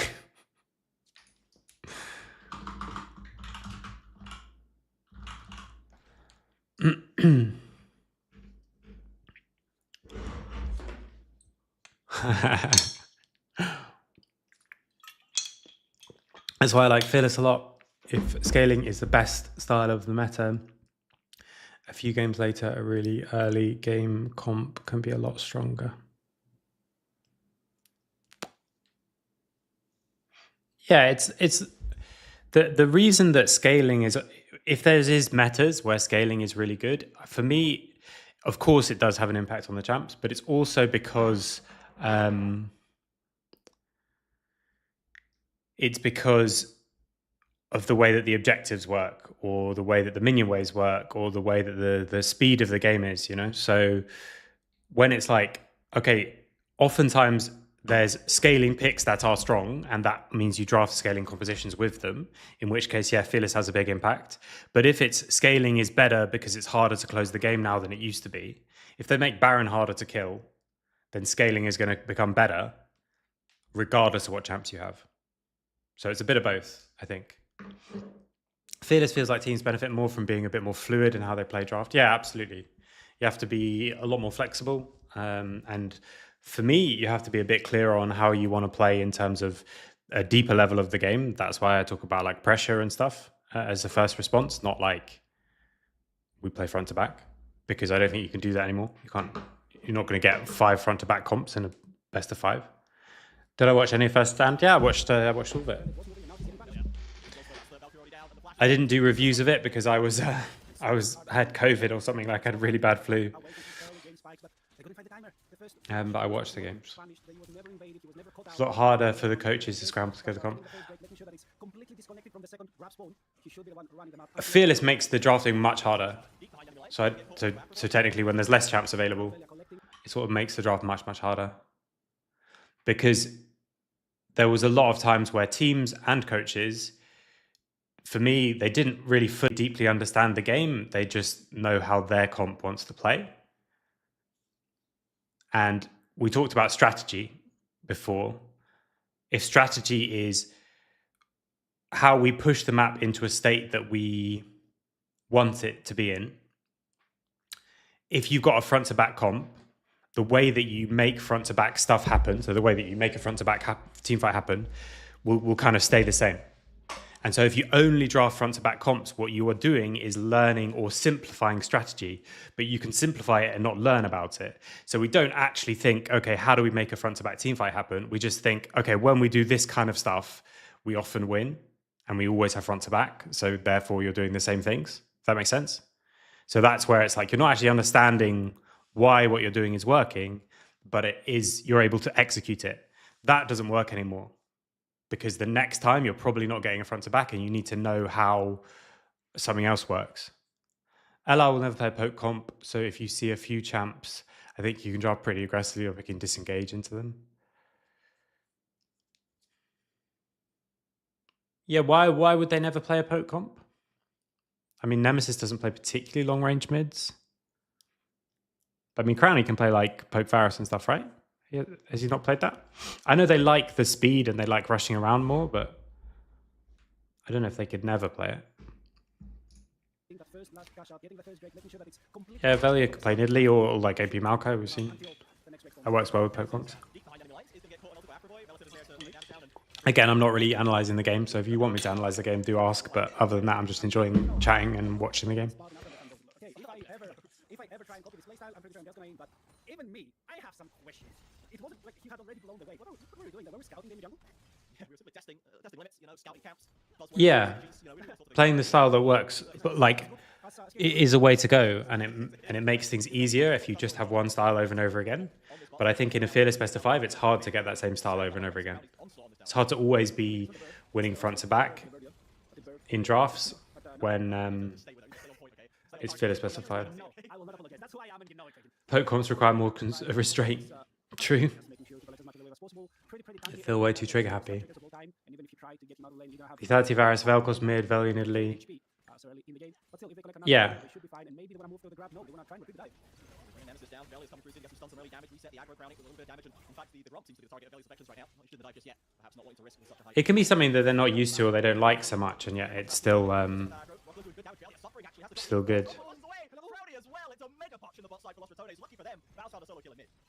That's why I like Fearless a lot. If scaling is the best style of the meta, a few games later, a really early game comp can be a lot stronger. Yeah, it's the reason that scaling is, if there is metas where scaling is really good, for me, of course it does have an impact on the champs, but it's also because it's because of the way that the objectives work, or the way that the minion waves work, or the way that the speed of the game is, you know? So when it's like, okay, oftentimes there's scaling picks that are strong, and that means you draft scaling compositions with them, in which case, yeah, Fearless has a big impact. But if it's scaling is better because it's harder to close the game now than it used to be, if they make Baron harder to kill, then scaling is going to become better, regardless of what champs you have. So it's a bit of both, I think. Fearless feels like teams benefit more from being a bit more fluid in how they play draft. Yeah, absolutely. You have to be a lot more flexible. And for me, you have to be a bit clearer on how you want to play in terms of a deeper level of the game. That's why I talk about like pressure and stuff as a first response, not like we play front to back, because I don't think you can do that anymore. You're not going to get 5 front to back comps in a best of 5. Did I watch any first stand? Yeah, I watched all of it. I didn't do reviews of it because I had COVID or something, like I had a really bad flu. But I watched the games. It's a lot harder for the coaches to scramble together comp. Fearless makes the drafting much harder. So technically, when there's less champs available, it sort of makes the draft much, much harder. Because there was a lot of times where teams and coaches, for me, they didn't really fully deeply understand the game. They just know how their comp wants to play. And we talked about strategy before. If strategy is how we push the map into a state that we want it to be in, if you've got a front to back comp, the way that you make front to back stuff happen, so the way that you make a front to back team fight happen, will kind of stay the same. And so if you only draft front to back comps, what you are doing is learning or simplifying strategy, but you can simplify it and not learn about it. So we don't actually think, okay, how do we make a front to back team fight happen? We just think, okay, when we do this kind of stuff, we often win and we always have front to back. So therefore you're doing the same things. Does that make sense? So that's where it's like, you're not actually understanding why what you're doing is working, but you're able to execute it. That doesn't work anymore. Because the next time you're probably not getting a front to back and you need to know how something else works. LR will never play a poke comp, so if you see a few champs, I think you can draft pretty aggressively or we can disengage into them. Yeah, why would they never play a poke comp? I mean, Nemesis doesn't play particularly long range mids. But I mean, Crowny can play like poke Varus and stuff, right? Has he not played that? I know they like the speed and they like rushing around more, but I don't know if they could never play it. Yeah, Velia could play Nidalee or like AP Malco, we've seen. That works well with Pokemon. Again, I'm not really analysing the game, so if you want me to analyse the game, do ask, but other than that, I'm just enjoying chatting and watching the game. If I ever try and copy this playstyle, I'm pretty sure I'm just gonna win, but even me, I have some questions. It wasn't like you had already blown the way. What were we doing? Were we scouting in the jungle? Yeah, we were simply testing limits, scouting camps. Yeah, playing the style that works, but like, it is a way to go, and it makes things easier if you just have one style over and over again. But I think in a Fearless best of 5, it's hard to get that same style over and over again. It's hard to always be winning front to back in drafts when it's Fearless best of 5. Poke comps require more restraint. True. I feel way too trigger happy. Vitality Varus, Vel'Koz mid, Velia Nidalee. Yeah. It can be something that they're not used to or they don't like so much, and yet it's still good.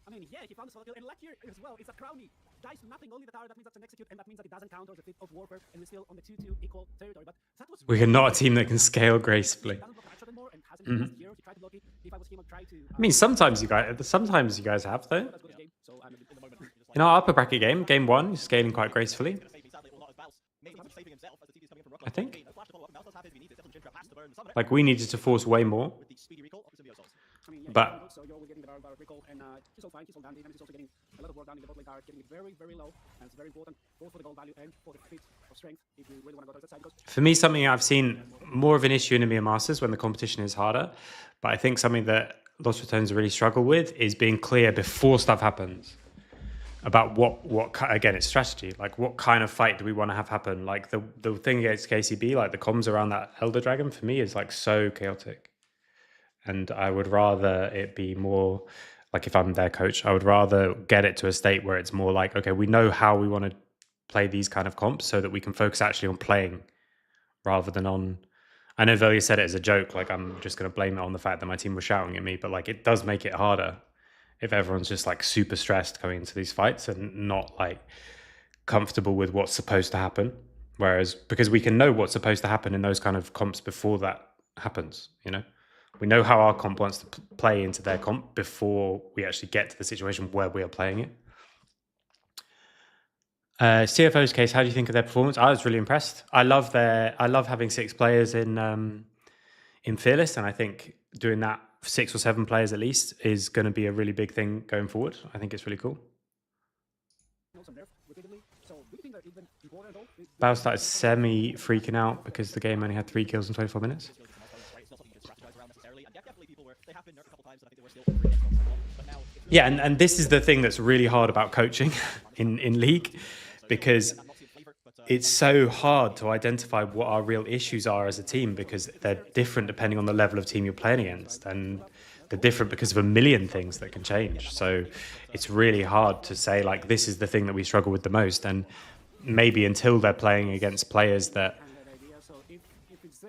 I mean, yeah, he found the solo kill, and lucky as well, it's a Crowny. Dies nothing, only the tower, that means that's an execute, and that means that it doesn't counter the fit of warfare, and we're still on the 2-2 equal territory, but that was... We're not a team that can scale gracefully. I mean, sometimes you guys have, though. In our upper bracket game 1, you're scaling quite gracefully. I think. Like, we needed to force way more. But for me, something I've seen more of an issue in EMEA Masters when the competition is harder, but I think something that Los Ratons really struggle with is being clear before stuff happens about what again, it's strategy. Like, what kind of fight do we want to have happen? Like, the thing against KCB, like the comms around that Elder Dragon, for me is like so chaotic. And I would rather it be more, like if I'm their coach, I would rather get it to a state where it's more like, okay, we know how we want to play these kind of comps so that we can focus actually on playing rather than on... I know Velia said it as a joke, like I'm just going to blame it on the fact that my team was shouting at me, but like it does make it harder if everyone's just like super stressed going into these fights and not like comfortable with what's supposed to happen. Whereas, because we can know what's supposed to happen in those kind of comps before that happens, you know? We know how our comp wants to play into their comp before we actually get to the situation where we are playing it. CFO's case, how do you think of their performance? I was really impressed. I love having 6 players in Fearless, and I think doing that 6 or 7 players at least is going to be a really big thing going forward. I think it's really cool. Bao started semi freaking out because the game only had 3 kills in 24 minutes. Yeah, and this is the thing that's really hard about coaching in League, because it's so hard to identify what our real issues are as a team, because they're different depending on the level of team you're playing against, and they're different because of a million things that can change. So it's really hard to say, like, this is the thing that we struggle with the most, and maybe until they're playing against players that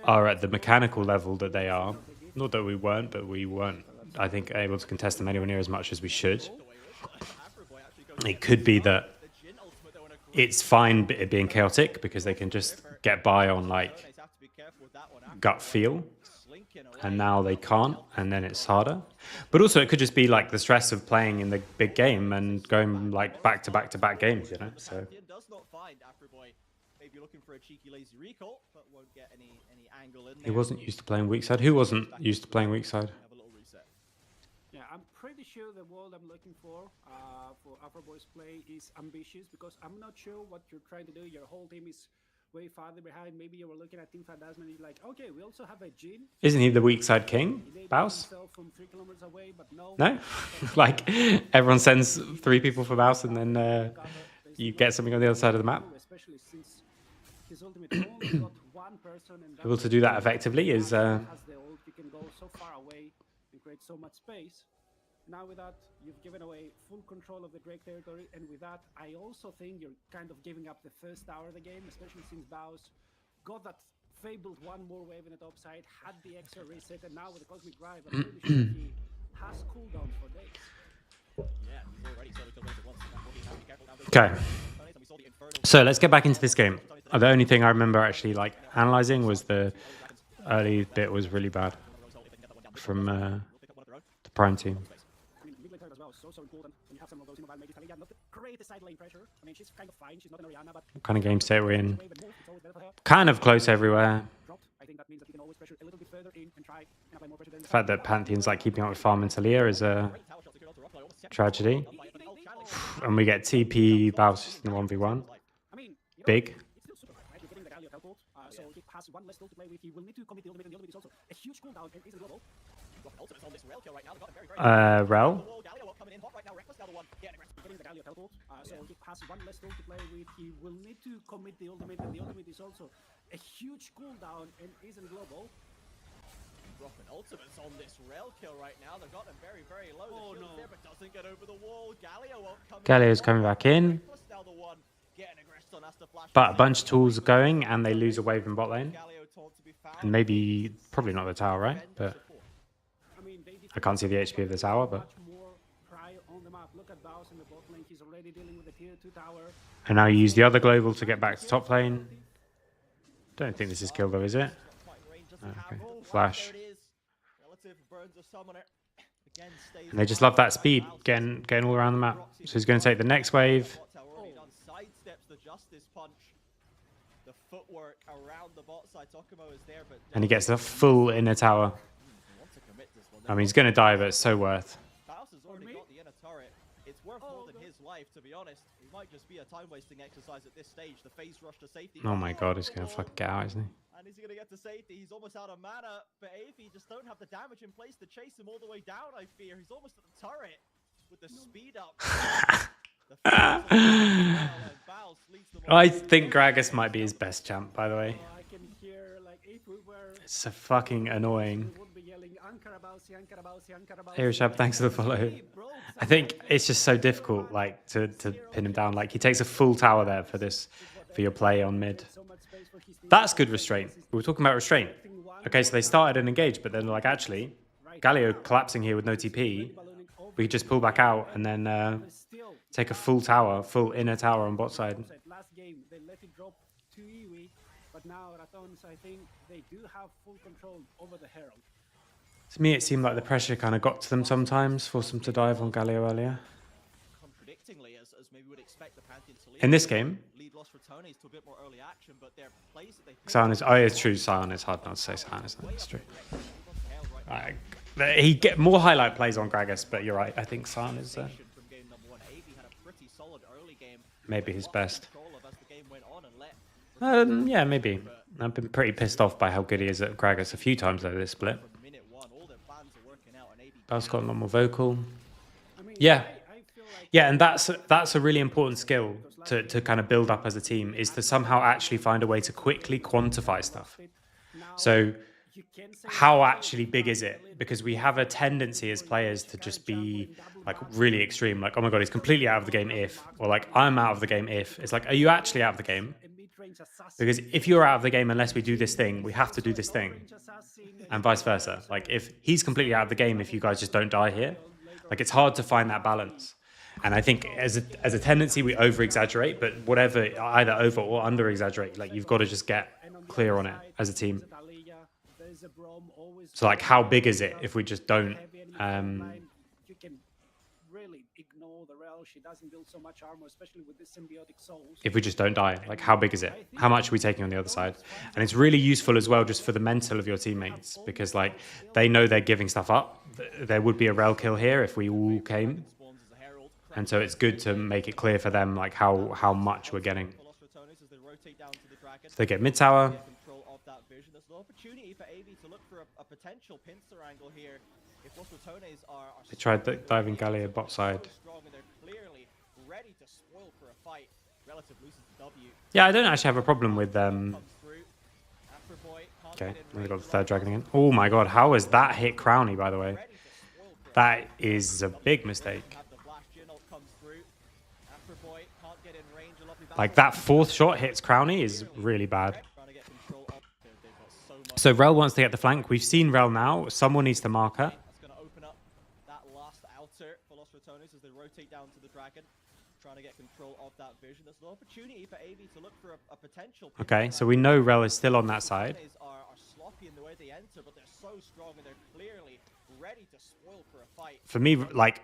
are at the mechanical level that they are, not that we weren't, but we weren't, I think, able to contest them anywhere near as much as we should. It could be that it's fine it being chaotic because they can just get by on, like, gut feel, and now they can't, and then it's harder. But also it could just be like the stress of playing in the big game and going like back to back to back games, you know. So he wasn't used to playing weak side. Who wasn't used to playing weak side? Yeah, I'm pretty sure the world I'm looking for Afroboy's play is ambitious, because I'm not sure what you're trying to do. Your whole team is way farther behind. Maybe you were looking at Teamfight and you're like, okay, we also have a Jin. Isn't he the weak side king, Baus? No? Like, everyone sends 3 people for Baus and then you get something on the other side of the map. Especially since his ultimate only got 1 person, and able to do that effectively is... you can go so far away and create so much space. Now with that, you've given away full control of the Drake territory, and with that, I also think you're kind of giving up the first tower of the game, especially since Baus got that fabled 1 more wave in the top side, had the extra reset, and now with the Cosmic Drive, I'm pretty sure he has cooldown for days. Okay. So let's get back into this game. The only thing I remember actually like analyzing was the early bit was really bad from the Prime team. What kind of game state we're in? Kind of close everywhere. The fact that Pantheon's like keeping up with Farm and Talia is a tragedy. And we get TP Baus in the 1v1. Big. Rel. So he has 1 less tool to play with. He will need to commit the ultimate, and the ultimate is also a huge cooldown and isn't global. Dropping ultimates on this rail kill right now. They've got them very, very low. Oh no! There, but doesn't get over the wall. Galio won't come. Galio's coming back in. But a bunch of tools are going, and they lose a wave in bot lane. And maybe, probably not the tower, right? But I can't see the HP of the tower, but... And now you use the other global to get back to top lane. Don't think this is kill though, is it? Okay. Flash. And they just love that speed, getting all around the map. So he's going to take the next wave. And he gets the full inner tower. I mean, he's going to die, but it's so worth. It's worth more than his life, to be honest. It might just be a time-wasting exercise at this stage. The phase rush to safety. Oh my god, he's going to fucking get out, isn't he? And is he going to get to safety? He's almost out of mana, but AV just don't have the damage in place to chase him all the way down, I fear. He's almost at the turret with the speed up. I think Gragas might be his best champ, by the way. It's so fucking annoying. Hey Rishab, thanks for the follow. I think it's just so difficult, like, to pin him down. Like, he takes a full tower there for your play on mid. That's good restraint. We were talking about restraint. Okay, so they started an engage, but then like, actually, Galio collapsing here with no TP. We could just pull back out and then take a full tower, full inner tower on bot side. last game they let it drop to EWI, but now Ratons, I think they do have full control over the Herald. To me, it seemed like the pressure kind of got to them sometimes, forced them to dive on Galio earlier. Contradictingly, as maybe would expect the Pantheon to lead. In this game, lead Los Ratones to a bit more early action, but their plays that they Sion is, oh, it's true, Sion is hard not to say Sion, isn't it? It's true. He get more highlight plays on Gragas, but you're right. I think Sion is maybe his best. Yeah, maybe. I've been pretty pissed off by how good he is at Gragas a few times over this split. Bell's got a lot more vocal. Yeah. Yeah, and that's a really important skill to kind of build up as a team, is to somehow actually find a way to quickly quantify stuff. So how actually big is it? Because we have a tendency as players to just be like really extreme. Like, oh my God, he's completely out of the game if, or like, I'm out of the game if. It's like, are you actually out of the game? Because if you're out of the game, unless we do this thing, we have to do this thing. And vice versa. Like, if he's completely out of the game, if you guys just don't die here, like, it's hard to find that balance. And I think as a tendency, we over-exaggerate, but whatever, either over or under-exaggerate, like, you've got to just get clear on it as a team. So, like, how big is it if we just don't... you can really ignore the Rel. She doesn't build so much armor, especially with this symbiotic souls. If we just don't die, like, how big is it? How much are we taking on the other side? And it's really useful as well just for the mental of your teammates, because, like, they know they're giving stuff up. There would be a Rel kill here if we all came. And so it's good to make it clear for them, like, how much we're getting. So they get mid tower. They tried diving Gallia bot side. Yeah, I don't actually have a problem with them. Okay, we got the third dragon again. Oh my God, how has that hit Crowny, by the way? That is a big mistake. Like, that fourth shot hits Crowny is really bad. So Rel wants to get the flank. We've seen Rel now. Someone needs to mark her. Okay, so we know Rel is still on that side. For me, like,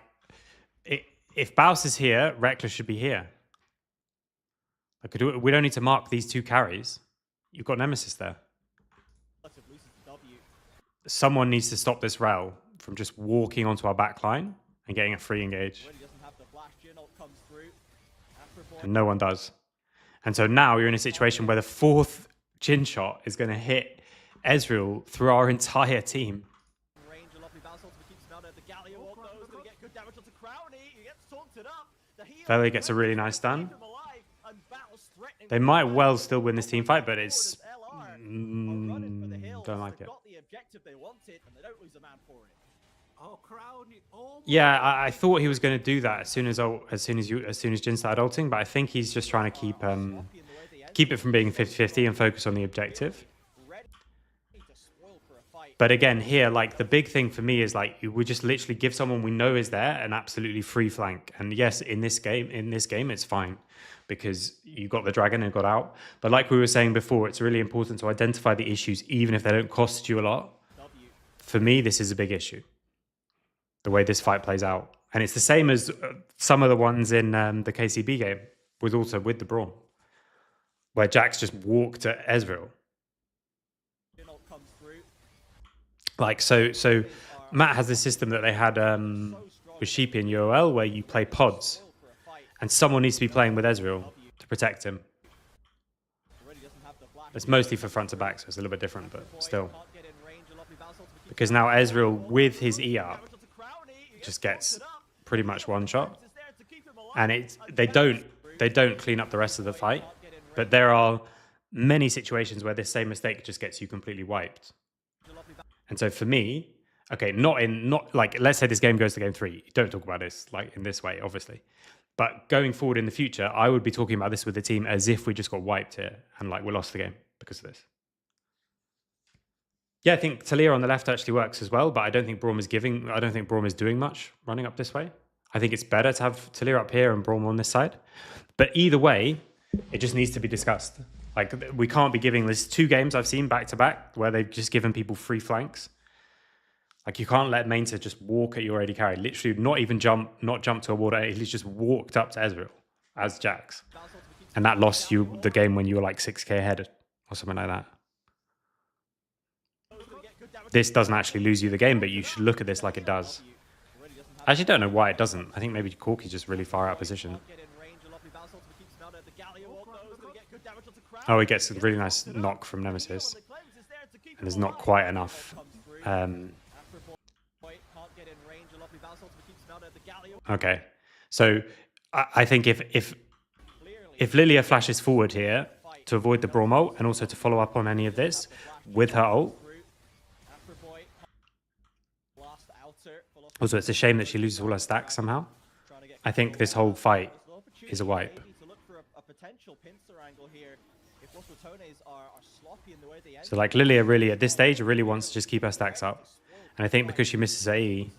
if Baus is here, Reckless should be here. Like, we don't need to mark these two carries. You've got Nemesis there. Someone needs to stop this Rel from just walking onto our back line and getting a free engage. And no one does. And so now you're in a situation where the fourth Jhin shot is going to hit Ezreal through our entire team. Veli gets a really nice stun. They might well still win this team fight, but it's... don't like it. Yeah, I thought he was going to do that as soon as Jhin started ulting, but I think he's just trying to keep it from being 50-50 and focus on the objective. But again, here, like, the big thing for me is, like, we just literally give someone we know is there an absolutely free flank. And yes, in this game, it's fine because you got the dragon and got out. But like we were saying before, it's really important to identify the issues, even if they don't cost you a lot. For me, this is a big issue, the way this fight plays out. And it's the same as some of the ones in the KCB game, with the Braum, where Jax just walked at Ezreal. Like, so Matt has this system that they had with Sheepy and UOL where you play pods and someone needs to be playing with Ezreal to protect him. It's mostly for front to back, so it's a little bit different, but still. Because now Ezreal, with his E up, just gets pretty much one shot. And they don't clean up the rest of the fight, but there are many situations where this same mistake just gets you completely wiped. And so for me, okay, not like, let's say this game goes to game 3. Don't talk about this like in this way, obviously. But going forward in the future, I would be talking about this with the team as if we just got wiped here and like we lost the game because of this. Yeah, I think Talia on the left actually works as well, but I don't think Braum is doing much running up this way. I think it's better to have Talia up here and Braum on this side. But either way, It just needs to be discussed. Like, we can't be giving this 2 games I've seen back to back where they've just given people free flanks. Like, you can't let Mainzer just walk at your AD carry. Literally, not jump to a ward. He's just walked up to Ezreal as Jax. And that lost you the game when you were like 6k ahead or something like that. This doesn't actually lose you the game, but you should look at this like it does. I actually don't know why it doesn't. I think maybe Corki's just really far out of position. Oh, he gets a really nice knock from Nemesis. And there's not quite enough. Okay. So I think if Lilia flashes forward here to avoid the Braum ult and also to follow up on any of this with her ult. Also, it's a shame that she loses all her stacks somehow. I think this whole fight is a wipe. So like Lilia really at this stage really wants to just keep her stacks up. And I think because she misses her E.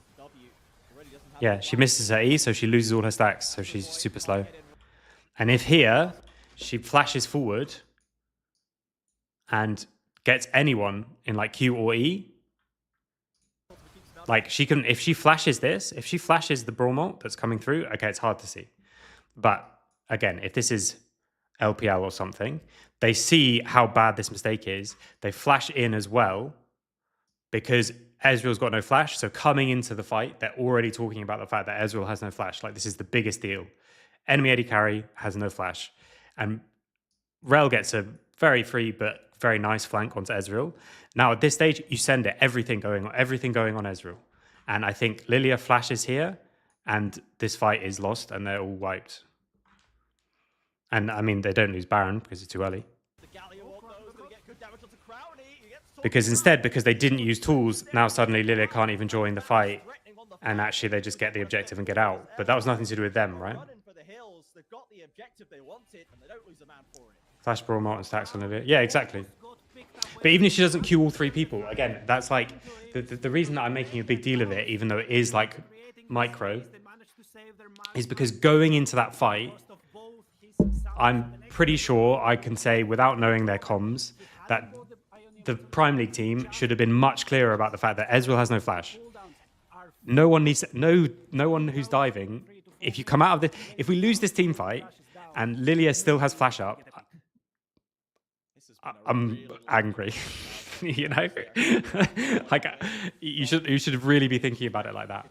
Yeah, she misses her E, so she loses all her stacks, so she's super slow. And if here she flashes forward and gets anyone in like Q or E, like she can, if she flashes this, if she flashes the Braum ult that's coming through, okay, it's hard to see. But again, if this is LPL or something, they see how bad this mistake is. They flash in as well because Ezreal's got no flash. So coming into the fight, they're already talking about the fact that Ezreal has no flash. Like, this is the biggest deal. Enemy AD carry has no flash. And Rel gets a very free but very nice flank onto Ezreal. Now at this stage, you send it, everything going on Ezreal. And I think Lilia flashes here and this fight is lost and they're all wiped. And I mean, they don't lose Baron because it's too early. Because instead, because they didn't use tools, now suddenly Lilia can't even join the fight. And actually they just get the objective and get out. But that was nothing to do with them, right? Flash Braum ult and stacks on Lilia. Yeah, exactly. But even if she doesn't queue all 3 people, again, that's like the reason that I'm making a big deal of it, even though it is like micro, is because going into that fight, I'm pretty sure I can say without knowing their comms that the Prime League team should have been much clearer about the fact that Ezreal has no flash. No one needs no one who's diving. If you come out of this, if we lose this team fight and Lilia still has flash up, I'm angry. You know, like you should really be thinking about it like that.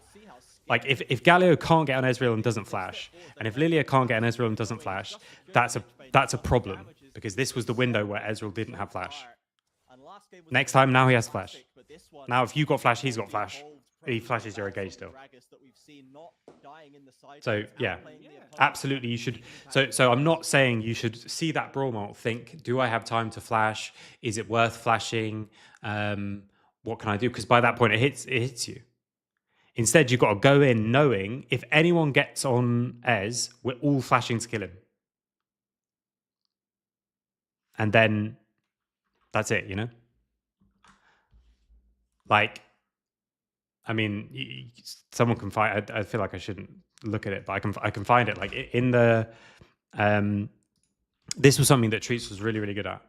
Like if Galio can't get on Ezreal and doesn't flash, and if Lilia can't get on Ezreal and doesn't flash, that's a problem because this was the window where Ezreal didn't have flash. Next time, now he has flash. Now if you got flash, he's got flash. He flashes, you're engaged still. So yeah, absolutely you should. So I'm not saying you should see that Braum ult, think, do I have time to flash? Is it worth flashing? What can I do? Because by that point it hits you. Instead, you've got to go in knowing if anyone gets on Ez, we're all flashing to kill him. And then that's it, you know? Like, I mean, someone can find. I feel like I shouldn't look at it, but I can find it. Like in the, this was something that Treats was really, really good at.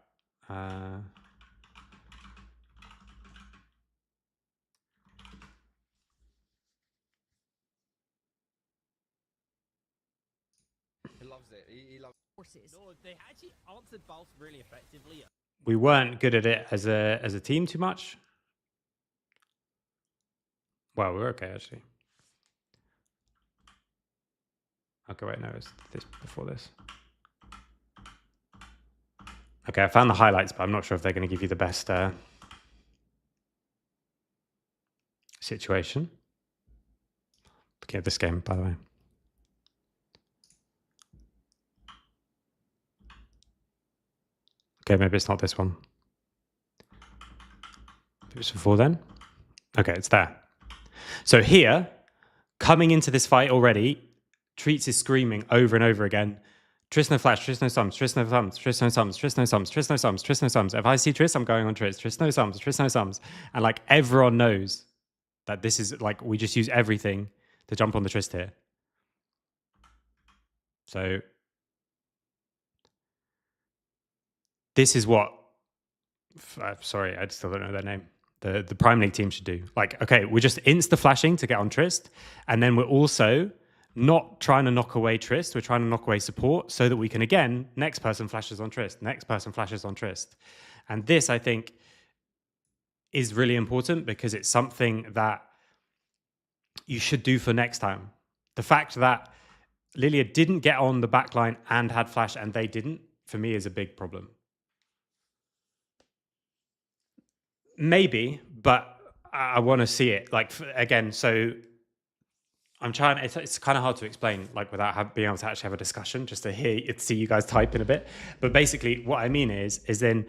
He loves it. He loves it. No, they actually answered both really effectively. We weren't good at it as a team too much. Well, we're okay actually. Okay, wait, no, it's this before this. Okay, I found the highlights, but I'm not sure if they're going to give you the best situation. Looking at this game, by the way. Okay, maybe it's not this one. It was before then. Okay, it's there. So here, coming into this fight already, Treats is screaming over and over again, Triss no flash, Triss no sums, Triss no sums, Triss no sums, Triss no sums, Triss no sums, Triss no sums. If I see Triss, I'm going on Triss. Triss no sums, Triss no sums. And like everyone knows that this is like, we just use everything to jump on the Triss here. So this is what, sorry, I still don't know their name. The Prime League team should do. Like, okay, we're just insta-flashing to get on Trist, and then we're also not trying to knock away Trist, we're trying to knock away support so that we can, again, next person flashes on Trist, next person flashes on Trist. And this, I think, is really important because it's something that you should do for next time. The fact that Lilia didn't get on the backline and had flash and they didn't, for me, is a big problem. Maybe, but I want to see it. Like, again, so I'm trying, it's kind of hard to explain, like, without being able to actually have a discussion, just to see you guys type in a bit. But basically, what I mean is then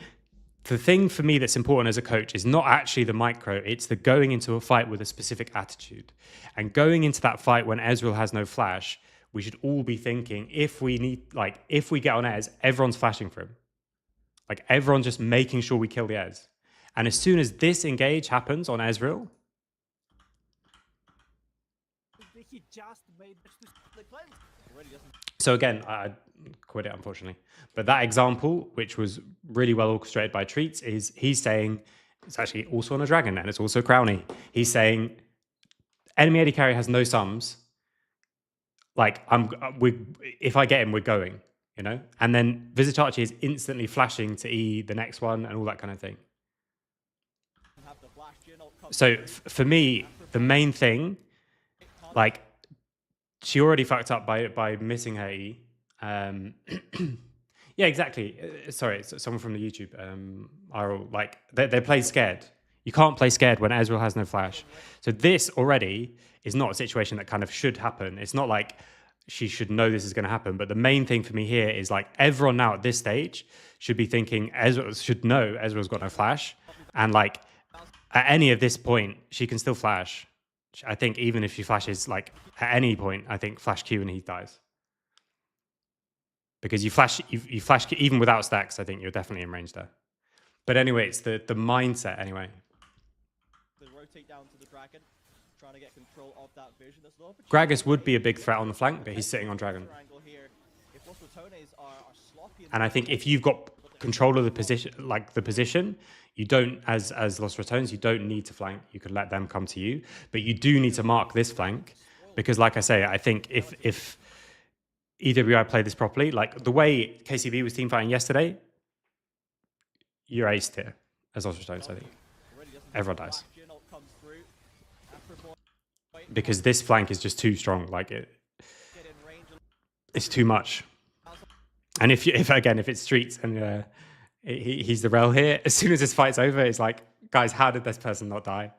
the thing for me that's important as a coach is not actually the micro, it's the going into a fight with a specific attitude. And going into that fight when Ezreal has no flash, we should all be thinking, if we get on Ez, everyone's flashing for him. Like, everyone's just making sure we kill the Ez. And as soon as this engage happens on Ezreal, so again, I quit it, unfortunately. But that example, which was really well orchestrated by Treats, is he's saying, it's actually also on a dragon and it's also Crowny. He's saying, enemy AD carry has no sums. Like, if I get him, we're going, you know? And then Visage Archie is instantly flashing to E the next one and all that kind of thing. So for me, the main thing, like, she already fucked up by missing her E. Yeah, exactly. Sorry, it's someone from the YouTube. Like, they play scared. You can't play scared when Ezreal has no flash. So this already is not a situation that kind of should happen. It's not like she should know this is going to happen. But the main thing for me here is, like, everyone now at this stage should be thinking Ezreal should know Ezreal's got no flash. And, like, at any of this point, she can still flash. I think even if she flashes, like, at any point, I think flash Q and he dies. Because you flash even without stacks, I think you're definitely in range there. But anyway, it's the mindset anyway. They rotate down to the dragon, trying to get control of that vision. Gragas would be a big threat on the flank, but he's sitting on dragon. And I think if you've got control of the position, you don't, as Los Ratons, you don't need to flank. You could let them come to you, but you do need to mark this flank because, like I say, I think if EWI play this properly, like the way KCB was teamfighting yesterday, you're aced here as Los Ratons, I think. Everyone dies. Because this flank is just too strong, like it's too much. And if it's Streets and he's the rel here, as soon as this fight's over, it's like, guys, how did this person not die?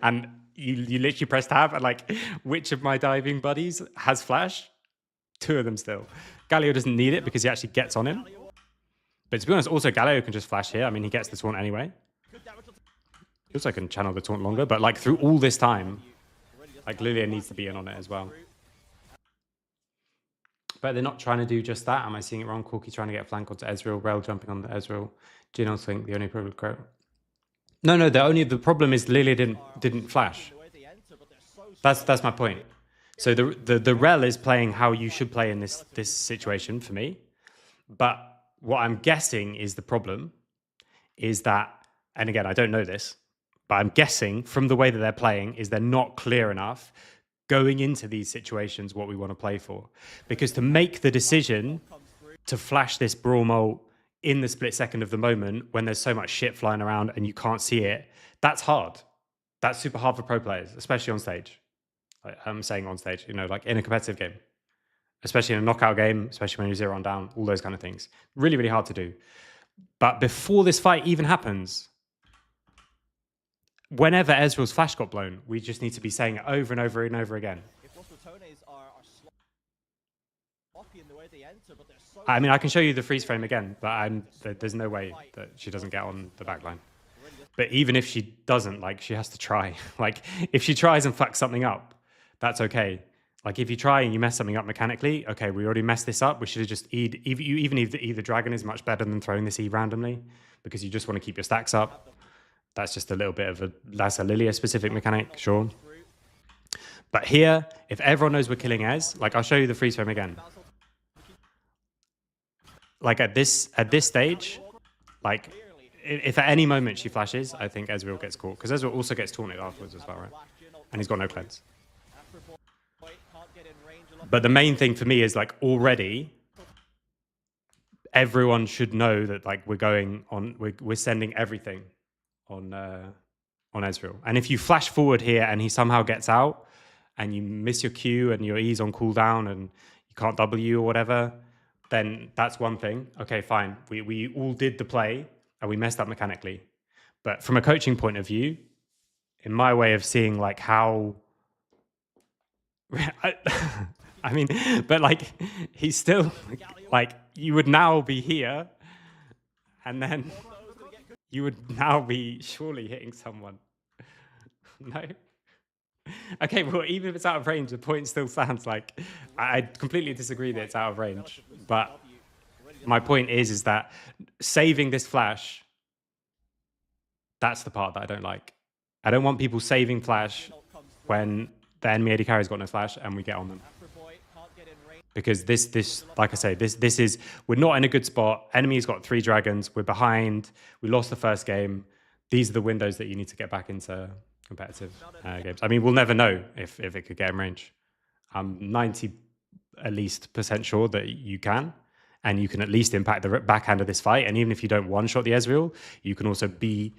And you literally press tab and, like, which of my diving buddies has flash? 2 of them still. Galio doesn't need it because he actually gets on him. But to be honest, also Galio can just flash here. I mean, he gets the taunt anyway. He also can channel the taunt longer, but, like, through all this time, like, Lilia needs to be in on it as well. But they're not trying to do just that. Am I seeing it wrong? Corky trying to get a flank onto Ezreal, Rel jumping on the Ezreal. Gino think the only problem with No, the problem is Lilia didn't flash. That's my point. So the Rel is playing how you should play in this situation for me. But what I'm guessing is the problem is that, and again, I don't know this, but I'm guessing from the way that they're playing is they're not clear enough going into these situations what we want to play for. Because to make the decision to flash this Brawl Mole in the split second of the moment when there's so much shit flying around and you can't see it, that's hard. That's super hard for pro players, especially on stage. I'm saying on stage, you know, like in a competitive game. Especially in a knockout game, especially when you're 0 on down, all those kind of things. Really, really hard to do. But before this fight even happens, whenever Ezreal's flash got blown, we just need to be saying it over and over and over again. I mean, I can show you the freeze frame again, but there's no way that she doesn't get on the backline. But even if she doesn't, like, she has to try. Like, if she tries and fucks something up, that's okay. Like, if you try and you mess something up mechanically, okay, we already messed this up. We should have just even if the dragon is much better than throwing this E randomly because you just want to keep your stacks up. That's just a little bit of that's a Lilia specific mechanic, sure. But here, if everyone knows we're killing Ez, like, I'll show you the freeze frame again. like at this stage, like if at any moment she flashes, I think Ezreal gets caught because Ezreal also gets taunted afterwards as well, right? And he's got no cleanse. But the main thing for me is like already everyone should know that like we're sending everything on Ezreal. And if you flash forward here and he somehow gets out and you miss your Q and your E's on cooldown and you can't W or whatever, then that's one thing. Okay, fine. We all did the play and we messed up mechanically. But from a coaching point of view, in my way of seeing like how I mean, but like he's still like you would now be here and then you would now be surely hitting someone. No. Okay, well, even if it's out of range, the point still stands. Like, I completely disagree that it's out of range. But my point is that saving this flash, that's the part that I don't like. I don't want people saving flash when the enemy AD carry's got no flash and we get on them. Because this, like I say, this is, we're not in a good spot. Enemy's got 3 dragons. We're behind. We lost the first game. These are the windows that you need to get back into competitive games. I mean, we'll never know if it could get in range. I'm 90% at least sure that you can, and you can at least impact the backhand of this fight. And even if you don't one-shot the Ezreal, you can also be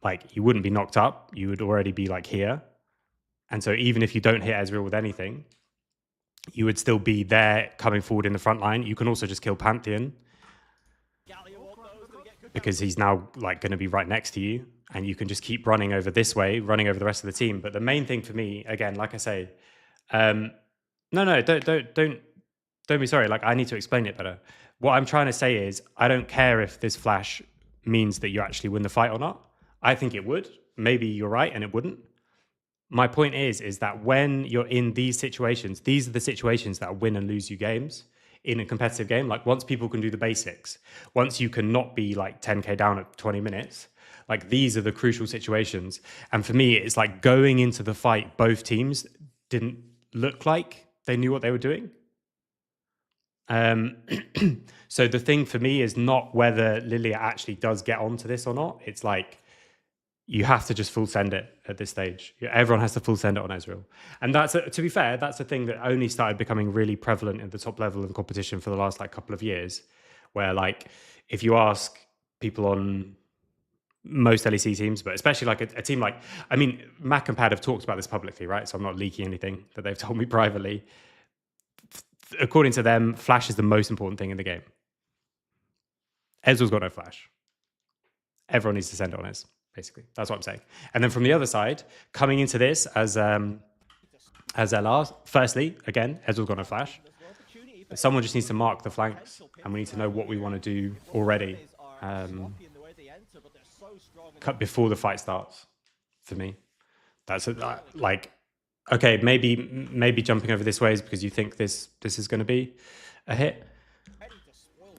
like, you wouldn't be knocked up. You would already be like here. And so even if you don't hit Ezreal with anything, you would still be there coming forward in the front line. You can also just kill Pantheon because he's now like going to be right next to you, and you can just keep running over this way, running over the rest of the team. But the main thing for me, again, like I say, no, don't be sorry. Like, I need to explain it better. What I'm trying to say is, I don't care if this flash means that you actually win the fight or not. I think it would. Maybe you're right, and it wouldn't. My point is that when you're in these situations, these are the situations that win and lose you games in a competitive game. Like, once people can do the basics, once you can not be like 10k down at 20 minutes, like, these are the crucial situations. And for me, it's like going into the fight, both teams didn't look like they knew what they were doing. So the thing for me is not whether Lilia actually does get onto this or not. It's like, you have to just full send it at this stage. Everyone has to full send it on Ezreal. And that's, to be fair, that's a thing that only started becoming really prevalent at the top level of competition for the last like couple of years, where like, if you ask people on most LEC teams, but especially like a team like, I mean, Mac and Pad have talked about this publicly, right? So I'm not leaking anything that they've told me privately. According to them, flash is the most important thing in the game. Ezreal's got no flash. Everyone needs to send it on Ez. Basically, that's what I'm saying. And then from the other side, coming into this as LR, firstly, again, Ezreal's got no flash. But someone just needs to mark the flanks, and we need to know what we want to do already before the fight starts. For me, that's like, okay, maybe jumping over this way is because you think this is going to be a hit.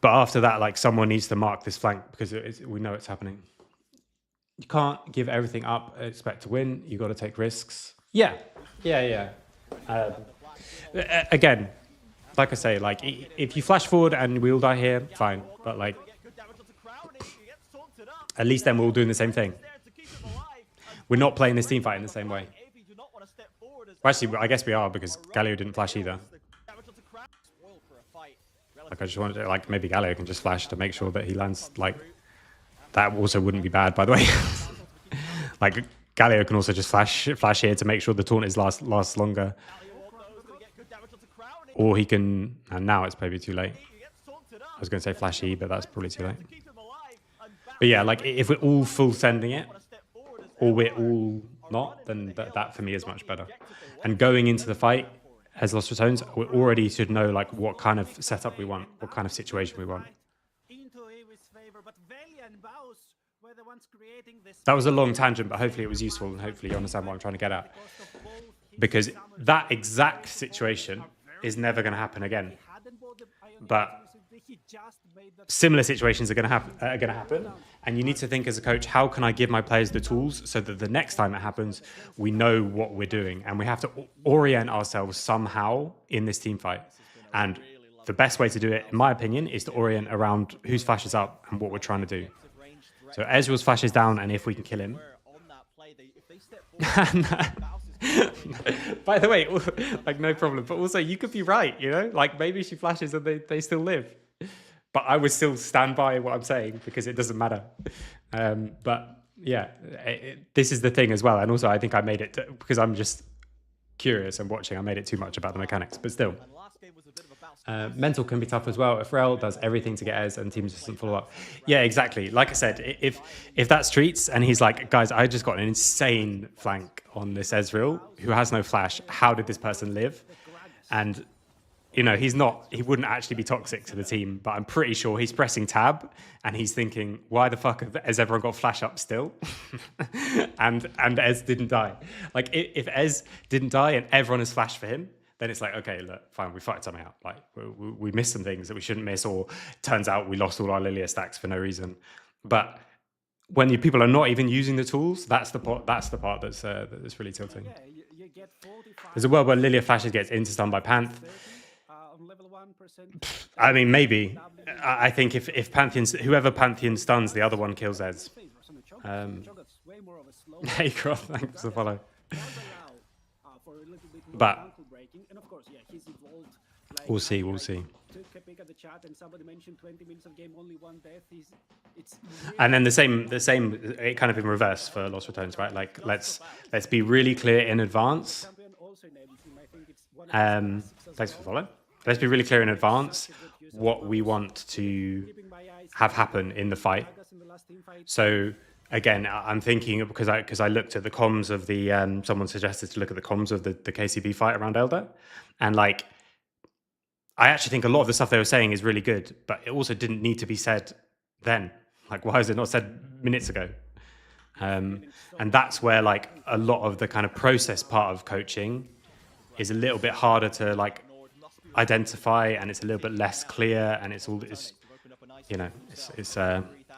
But after that, like, someone needs to mark this flank because we know it's happening. You can't give everything up and expect to win. You got to take risks. Yeah. Again, like I say, like, if you flash forward and we all die here, fine. But like, at least then we're all doing the same thing. We're not playing this team fight in the same way. Well, actually, I guess we are, because Galio didn't flash either. Like, I just wanted to, like, maybe Galio can just flash to make sure that he lands, like, that also wouldn't be bad, by the way. Like, Galio can also just flash here to make sure the taunt lasts longer. Or he can, and now it's probably too late. I was going to say flash E, but that's probably too late. But yeah, like, if we're all full sending it, or we're all not, then that for me is much better. And going into the fight as Lost Ratons, we already should know like what kind of setup we want, what kind of situation we want. That was a long tangent, but hopefully it was useful, and hopefully you understand what I'm trying to get at. Because that exact situation is never going to happen again. But similar situations are going to happen, and you need to think as a coach, how can I give my players the tools so that the next time it happens, we know what we're doing, and we have to orient ourselves somehow in this team fight. And the best way to do it, in my opinion, is to orient around whose flash is up and what we're trying to do. So Ezreal's flash is down, and if we can kill him. By the way, like, no problem. But also, you could be right, you know? Like, maybe she flashes and they still live. But I would still stand by what I'm saying because it doesn't matter. But yeah, this is the thing as well. And also, I think I made it, because I'm just curious and watching, I made it too much about the mechanics. But still. Mental can be tough as well. If Rel does everything to get Ez and teams doesn't follow up. Yeah, exactly. Like I said, if that's Streets and he's like, guys, I just got an insane flank on this Ezreal who has no flash. How did this person live? And, you know, he wouldn't actually be toxic to the team, but I'm pretty sure he's pressing tab and he's thinking, why the fuck has everyone got flash up still? and Ez didn't die. Like, if Ez didn't die and everyone has flashed for him, then it's like, okay, look, fine, we fucked something out. Like, we missed some things that we shouldn't miss, or turns out we lost all our Lilia stacks for no reason. But when people are not even using the tools, that's the part that's really tilting. There's a world where Lilia flashes gets insta-stun by Panth. I mean, maybe. I think if Pantheon, whoever Pantheon stuns, the other one kills Ez. Hey, Croft, thanks for the follow. But we'll see. And then the same, it kind of in reverse for Lost Returns, right? Like, let's be really clear in advance. Thanks for the follow. Let's be really clear in advance what we want to have happen in the fight. So again, I'm thinking, because I looked at the comms of the someone suggested to look at the comms of the KCB fight around Elder, and like, I actually think a lot of the stuff they were saying is really good, but it also didn't need to be said then. Like, why is it not said minutes ago? And that's where, like, a lot of the kind of process part of coaching is a little bit harder to, like, identify, and it's a little bit less clear, and it's you know, it's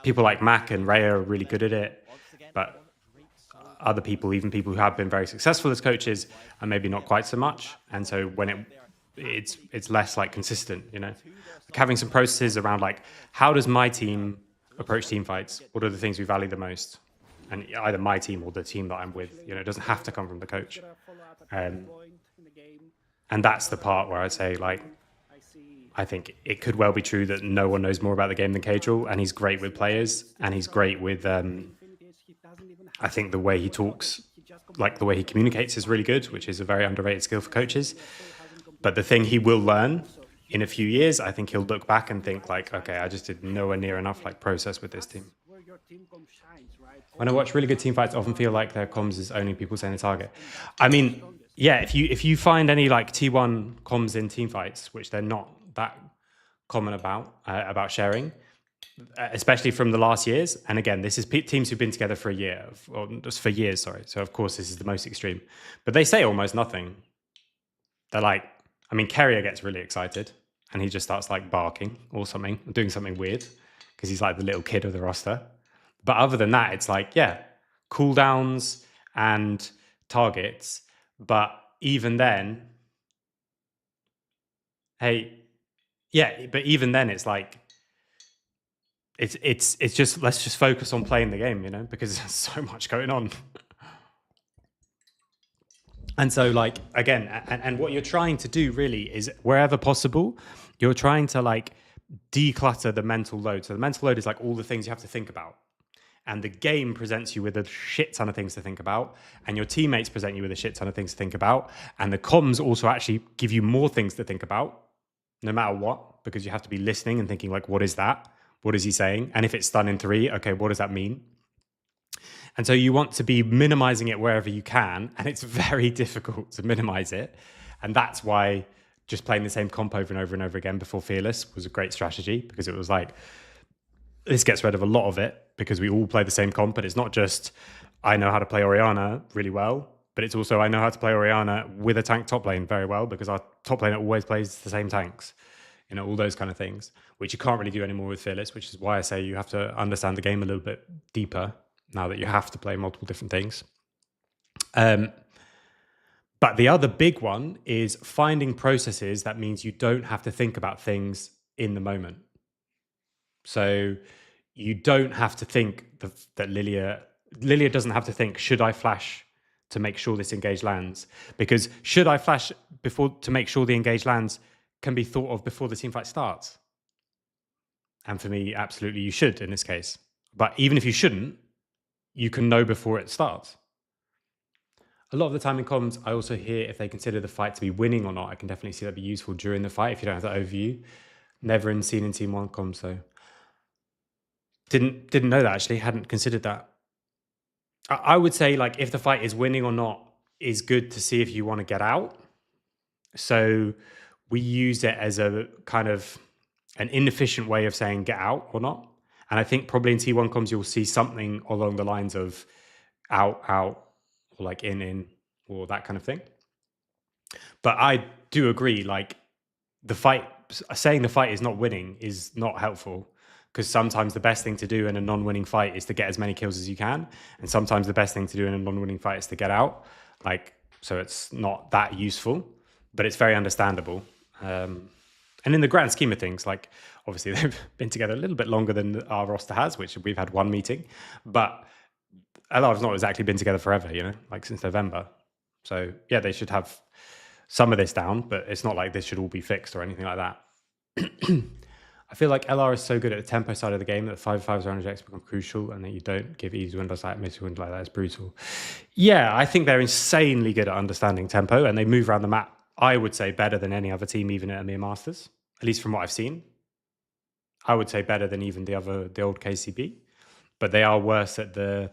people like Mac and Raya are really good at it, but other people, even people who have been very successful as coaches, are maybe not quite so much. And so when it's less like consistent, you know, like having some processes around, like, how does my team approach team fights? What are the things we value the most? And either my team or the team that I'm with, you know, it doesn't have to come from the coach. And that's the part where I'd say, like, I think it could well be true that no one knows more about the game than Cadril, and he's great with players, and he's great with, I think the way he talks, like the way he communicates is really good, which is a very underrated skill for coaches. But the thing he will learn in a few years, I think he'll look back and think, like, okay, I just did nowhere near enough, like, process with this team. When I watch really good team fights, I often feel like their comms is only people saying the target. I mean, yeah, if you find any, like, T1 comms in team fights, which they're not that common about sharing, especially from the last years. And again, this is teams who've been together for a year, or just for years, sorry. So of course this is the most extreme, but they say almost nothing. They're like, I mean, Carrier gets really excited and he just starts, like, barking or something, doing something weird, because he's like the little kid of the roster. But other than that, it's like, yeah, cooldowns and targets. But even then, hey, yeah, but even then, it's like, it's just, let's just focus on playing the game, you know, because there's so much going on. And so, like, again, and what you're trying to do really is, wherever possible, you're trying to, like, declutter the mental load. So the mental load is, like, all the things you have to think about. And the game presents you with a shit ton of things to think about, and your teammates present you with a shit ton of things to think about, and the comms also actually give you more things to think about, no matter what, because you have to be listening and thinking, like, what is that? What is he saying? And if it's stun in 3, okay, what does that mean? And so you want to be minimizing it wherever you can, and it's very difficult to minimize it. And that's why just playing the same comp over and over and over again before Fearless was a great strategy, because it was like, this gets rid of a lot of it, because we all play the same comp. But it's not just, I know how to play Orianna really well, but it's also, I know how to play Orianna with a tank top lane very well, because our top laner always plays the same tanks. You know, all those kind of things, which you can't really do anymore with Fearless, which is why I say you have to understand the game a little bit deeper now that you have to play multiple different things. But the other big one is finding processes that means you don't have to think about things in the moment. So you don't have to think that Lilia doesn't have to think, should I flash to make sure this engage lands? Because should I flash before to make sure the engage lands can be thought of before the teamfight starts. And for me, absolutely you should in this case. But even if you shouldn't, you can know before it starts. A lot of the time in comms, I also hear if they consider the fight to be winning or not. I can definitely see that be useful during the fight if you don't have that overview. Never seen in Team 1 comms, so didn't know that actually. Hadn't considered that. I would say like if the fight is winning or not is good to see if you want to get out. So we use it as a kind of an inefficient way of saying get out or not. And I think probably in T1 comms you'll see something along the lines of out, or like in, or that kind of thing. But I do agree, like the fight, saying the fight is not winning is not helpful, because sometimes the best thing to do in a non-winning fight is to get as many kills as you can. And sometimes the best thing to do in a non-winning fight is to get out. Like, so it's not that useful, but it's very understandable. And in the grand scheme of things, like obviously they've been together a little bit longer than our roster has, which we've had one meeting, but LR's not exactly been together forever, you know, like since November. So yeah, they should have some of this down, but it's not like this should all be fixed or anything like that. I feel like LR is so good at the tempo side of the game that 5-5s around rejects become crucial, and that you don't give easy windows like mid window like that is brutal. Yeah, I think they're insanely good at understanding tempo, and they move around the map, I would say, better than any other team, even at EMEA Masters, at least from what I've seen. I would say better than even the old KCB, but they are worse at the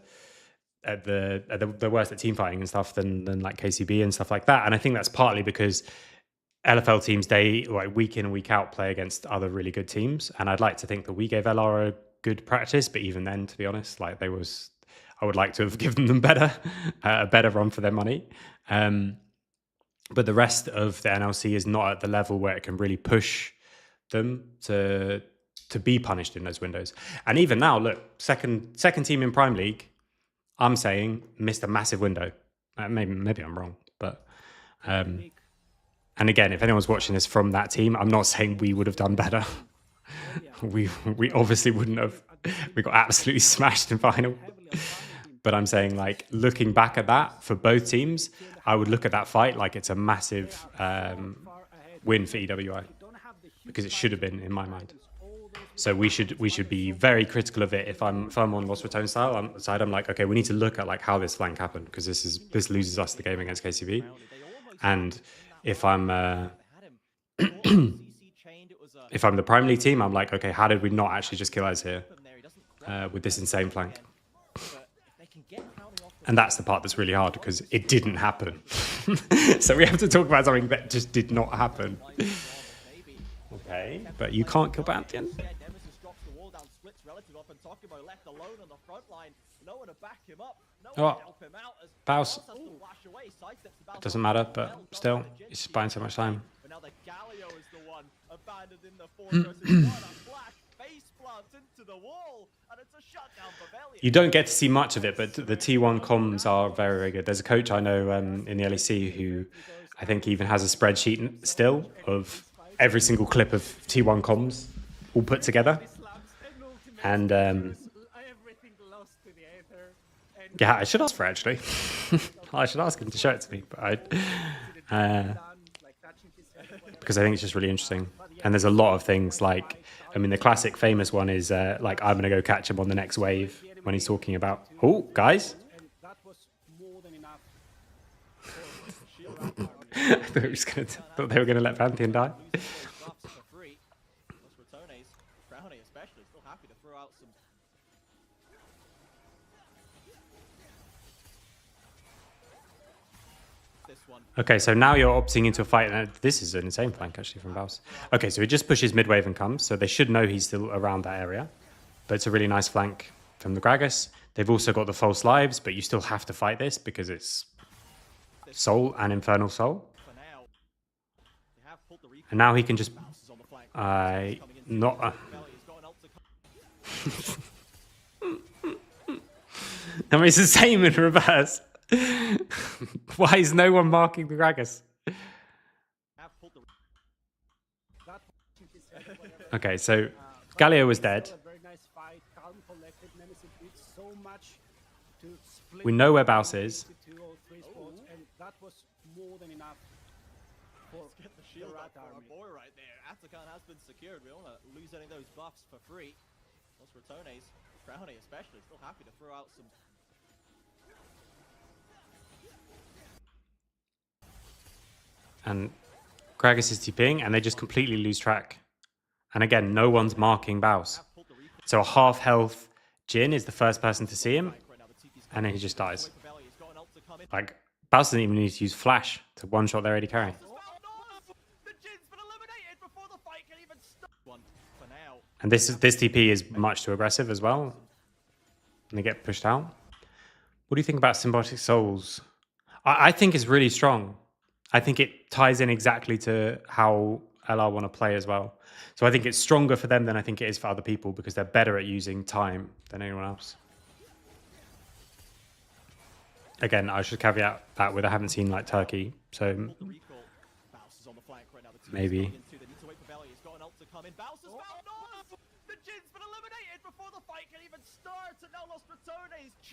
worst at team fighting and stuff than like KCB and stuff like that. And I think that's partly because LFL teams, they like week in and week out play against other really good teams, and I'd like to think that we gave LR a good practice, but even then, to be honest, like I would like to have given them a better run for their money. But the rest of the NLC is not at the level where it can really push them to be punished in those windows. And even now, look, second team in Prime League, I'm saying missed a massive window. Maybe I'm wrong, but and again, if anyone's watching this from that team, I'm not saying we would have done better. we obviously wouldn't have. We got absolutely smashed in final. But I'm saying, like, looking back at that for both teams, I would look at that fight like it's a massive win for EWI, because it should have been, in my mind. So we should be very critical of it. If I'm on Lost Ratons side, I'm like, okay, we need to look at like how this flank happened, because this loses us the game against KCB. And if I'm if I'm the Prime League team, I'm like, okay, how did we not actually just kill us here with this insane flank? And that's the part that's really hard, because it didn't happen. So we have to talk about something that just did not happen. Okay, but you can't kill Pantheon. Oh, Baus. It doesn't matter, but still, he's just buying so much time. You don't get to see much of it, but the T1 comms are very, very good. There's a coach I know in the LEC who I think even has a spreadsheet still of every single clip of T1 comms all put together. And yeah, I should ask for it, actually. I should ask him to show it to me, but because I think it's just really interesting. And there's a lot of things like, I mean, the classic famous one is like, I'm going to go catch him on the next wave, when he's talking about, oh, guys. I thought they were going to let Pantheon die. Okay, so now you're opting into a fight. And this is an insane flank, actually, from Baus. Okay, so he just pushes mid-wave and comes, so they should know he's still around that area. But it's a really nice flank from the Gragas. They've also got the false lives, but you still have to fight this because it's Soul and Infernal Soul. And now he can just... not... I mean, it's the same in reverse. Why is no one marking the Gragas? Okay, so Galio was dead. We know where Baus is. And that was more than enough. Let's get the shield up for our boy right there. Atakan has been secured. We don't want to lose any of those buffs for free. Those Ratones, Brownie especially, still happy to throw out some. And Gragas is TPing, and they just completely lose track. And again, no one's marking Baus. So a half health Jhin is the first person to see him, and then he just dies. Like, Baus doesn't even need to use Flash to one-shot their AD carry. And this TP is much too aggressive as well. And they get pushed out. What do you think about Symbiotic Souls? I think it's really strong. I think it ties in exactly to how LR want to play as well. So I think it's stronger for them than I think it is for other people because they're better at using time than anyone else. Again, I should caveat that with I haven't seen like Turkey, so maybe.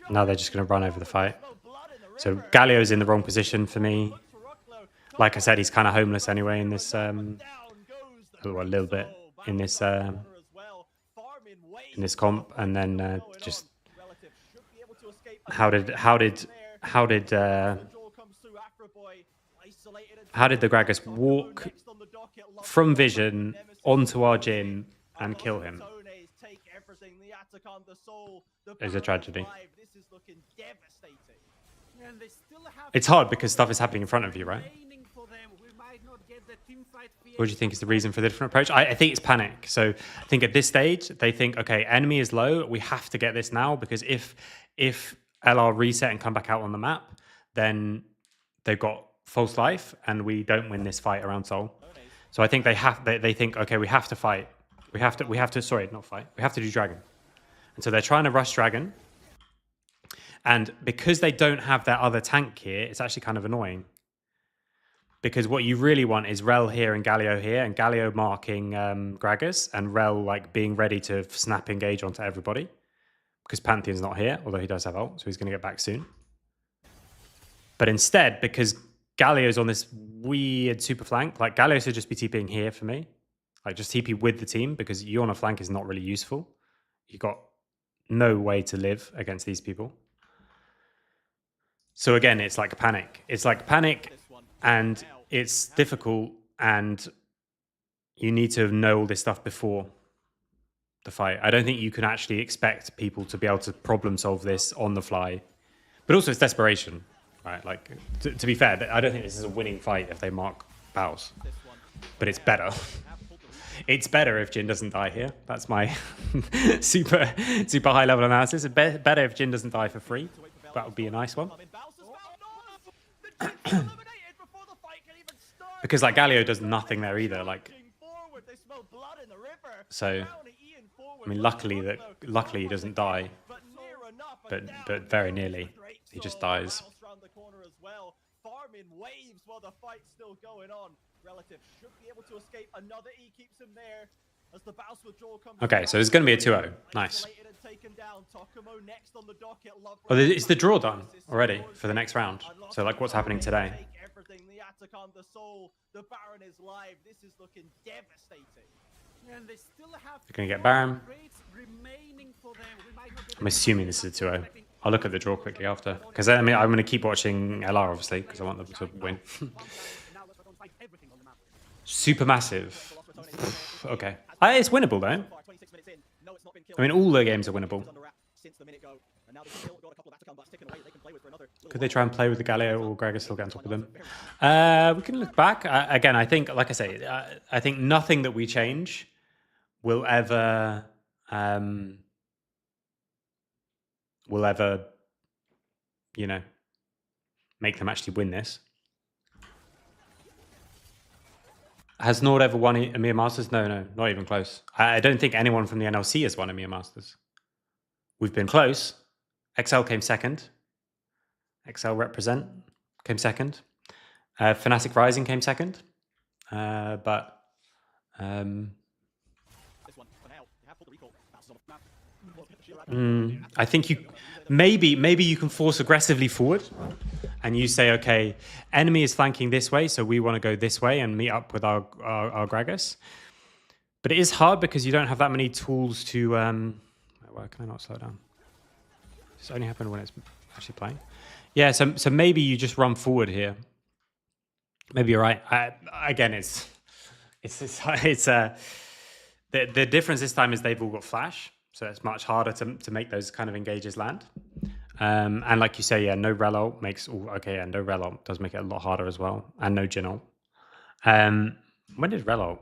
Now they're just going to run over the fight. So Galio's in the wrong position for me. Like I said, he's kind of homeless anyway in this, a little bit in this comp, and then just how did the Gragas walk from vision onto our Jhin and kill him? It's a tragedy. It's hard because stuff is happening in front of you, right? What do you think is the reason for the different approach? I think it's panic. So I think at this stage, they think, okay, enemy is low. We have to get this now because if LR reset and come back out on the map, then they've got false life and we don't win this fight around Soul. So I think they think, okay, we have to fight. We have to, sorry, not fight. We have to do Dragon. And so they're trying to rush Dragon. And because they don't have their other tank here, it's actually kind of annoying. Because what you really want is Rel here and Galio here, and Galio marking Gragas, and Rel like being ready to snap engage onto everybody. Because Pantheon's not here, although he does have ult, so he's going to get back soon. But instead, because Galio's on this weird super flank, like Galio should just be TPing here for me. Like just TP with the team, because you on a flank is not really useful. You got no way to live against these people. So again, it's like panic. It's like panic, and it's difficult, and you need to know all this stuff before the fight. I don't think you can actually expect people to be able to problem solve this on the fly. But also it's desperation, right? Like, to be fair, I don't think this is a winning fight if they mark Baus. But it's better. It's better if Jhin doesn't die here. That's my super high level analysis. It's better if Jhin doesn't die for free. That would be a nice one. Because like Galio does nothing there either. Like, so I mean, luckily he doesn't die, but very nearly he just dies. Okay, so it's going to be a 2-0. Nice. Oh, is the draw done already for the next round? So, like, what's happening today? They're going to get Baron. I'm assuming this is a 2-0. I'll look at the draw quickly after. Because, I mean, I'm going to keep watching LR, obviously, because I want them to win. Super massive. Okay. It's winnable, though. I mean, all the games are winnable. Could they try and play with the Galio, or Gragas still get on top of them? We can look back. Again, I think, like I say, I think nothing that we change will ever, you know, make them actually win this. Has Nord ever won EMEA Masters? No, not even close. I don't think anyone from the NLC has won EMEA Masters. We've been close. XL came second. Excel represent came second. Fnatic Rising came second. But I think you maybe you can force aggressively forward, and you say, okay, enemy is flanking this way, so we want to go this way and meet up with our Gragas. But it is hard because you don't have that many tools to. Why can I not slow down? This only happens when it's actually playing. Yeah, so maybe you just run forward here. Maybe you're right. Again, the difference this time is they've all got flash, so it's much harder to make those kind of engages land. And like you say, yeah, no rel ult makes no rel ult does make it a lot harder as well, and no Jhin ult. When did rel ult?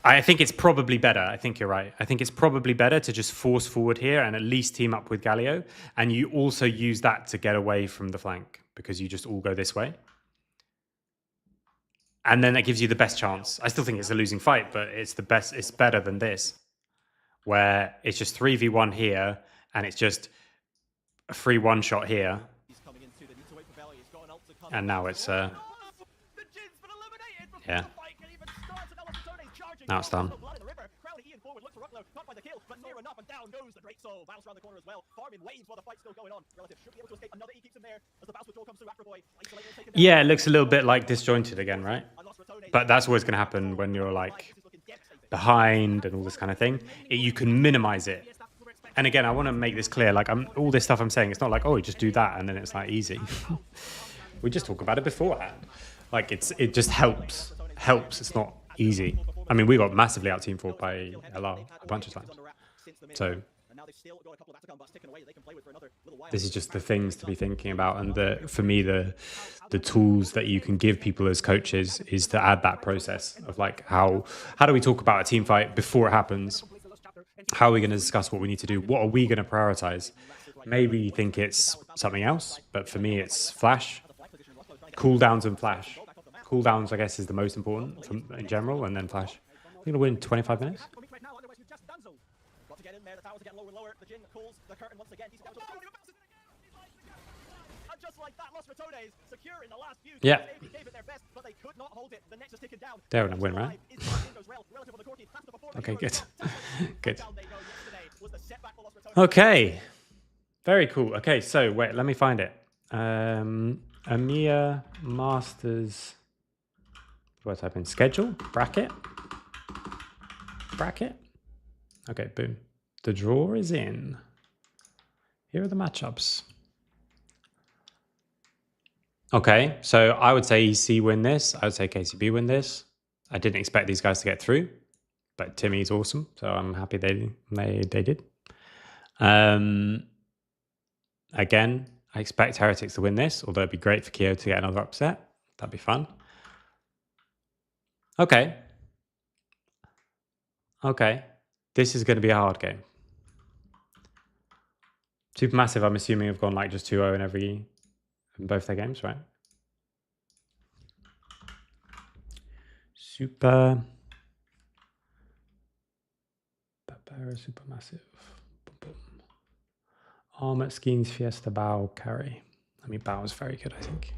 I think it's probably better. I think you're right. I think it's probably better to just force forward here and at least team up with Galio, and you also use that to get away from the flank because you just all go this way. And then that gives you the best chance. I still think it's a losing fight, but it's the best. It's better than this, where it's just 3v1 here, and it's just a free one shot here. And now it's yeah. Now it's done. Yeah, it looks a little bit like disjointed again, right? But that's always going to happen when you're like behind and all this kind of thing. You can minimize it. And again, I want to make this clear. Like, all this stuff I'm saying, it's not like, oh, you just do that and then it's like easy. We just talk about it beforehand. Like, it just helps. It's not easy. I mean, we got massively out team fought by LR a bunch of times. So this is just the things to be thinking about. And for me, the tools that you can give people as coaches is to add that process of like, how do we talk about a team fight before it happens? How are we going to discuss what we need to do? What are we going to prioritize? Maybe you think it's something else, but for me, it's flash, cooldowns and flash. Cooldowns, I guess, is the most important in general, and then flash. You're going to win 25 minutes? Yeah. They're going to win, right? Okay, good. Good. Okay. Very cool. Okay, so wait, let me find it. EMEA Masters... What type in? Schedule? Bracket? Okay, boom. The draw is in. Here are the matchups. Okay, so I would say EC win this. I would say KCB win this. I didn't expect these guys to get through, but Timmy's awesome, so I'm happy they did. Again, I expect Heretics to win this, although it'd be great for Kyo to get another upset. That'd be fun. Okay. This is going to be a hard game. Supermassive, I'm assuming, have gone like just 2-0 in both their games, right? Supermassive. Armor, Skeens, Fiesta, Bao, Carry. I mean, Bao is very good, I think.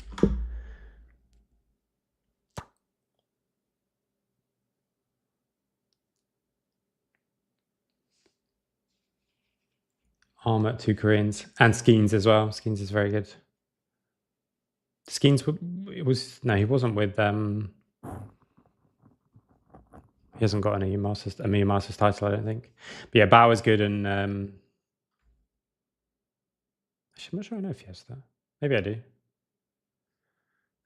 Armor, 2 Koreans, and Skeens as well. Skeens is very good. Skeens he wasn't with he hasn't got any EMEA Masters title, I don't think. But yeah, Bao is good, and actually, I'm not sure I know Fiesta. Maybe I do.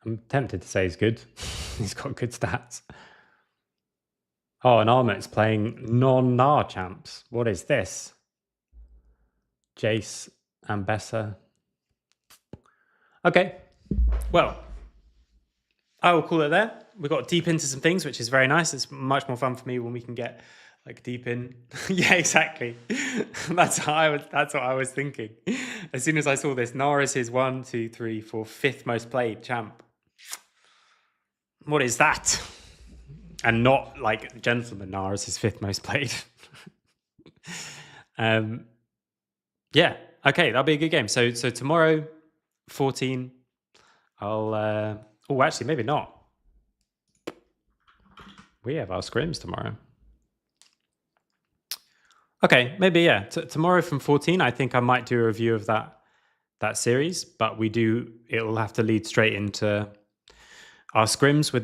I'm tempted to say he's good. He's got good stats. Oh, and Armit's playing non-NAR champs. What is this? Jace and Bessa. Okay. Well, I will call it there. We got deep into some things, which is very nice. It's much more fun for me when we can get like deep in. Yeah, exactly. That's what I was thinking. As soon as I saw this, NAR is his 1, 2, 3, 4, 5th most played champ. What is that? And not like Gentleman NAR is his 5th most played. Yeah, Okay, that'll be a good game. So tomorrow, 14. I'll. Oh, actually, maybe not. We have our scrims tomorrow. Okay, maybe yeah. Tomorrow from 14, I think I might do a review of that series, but it'll have to lead straight into our scrims with the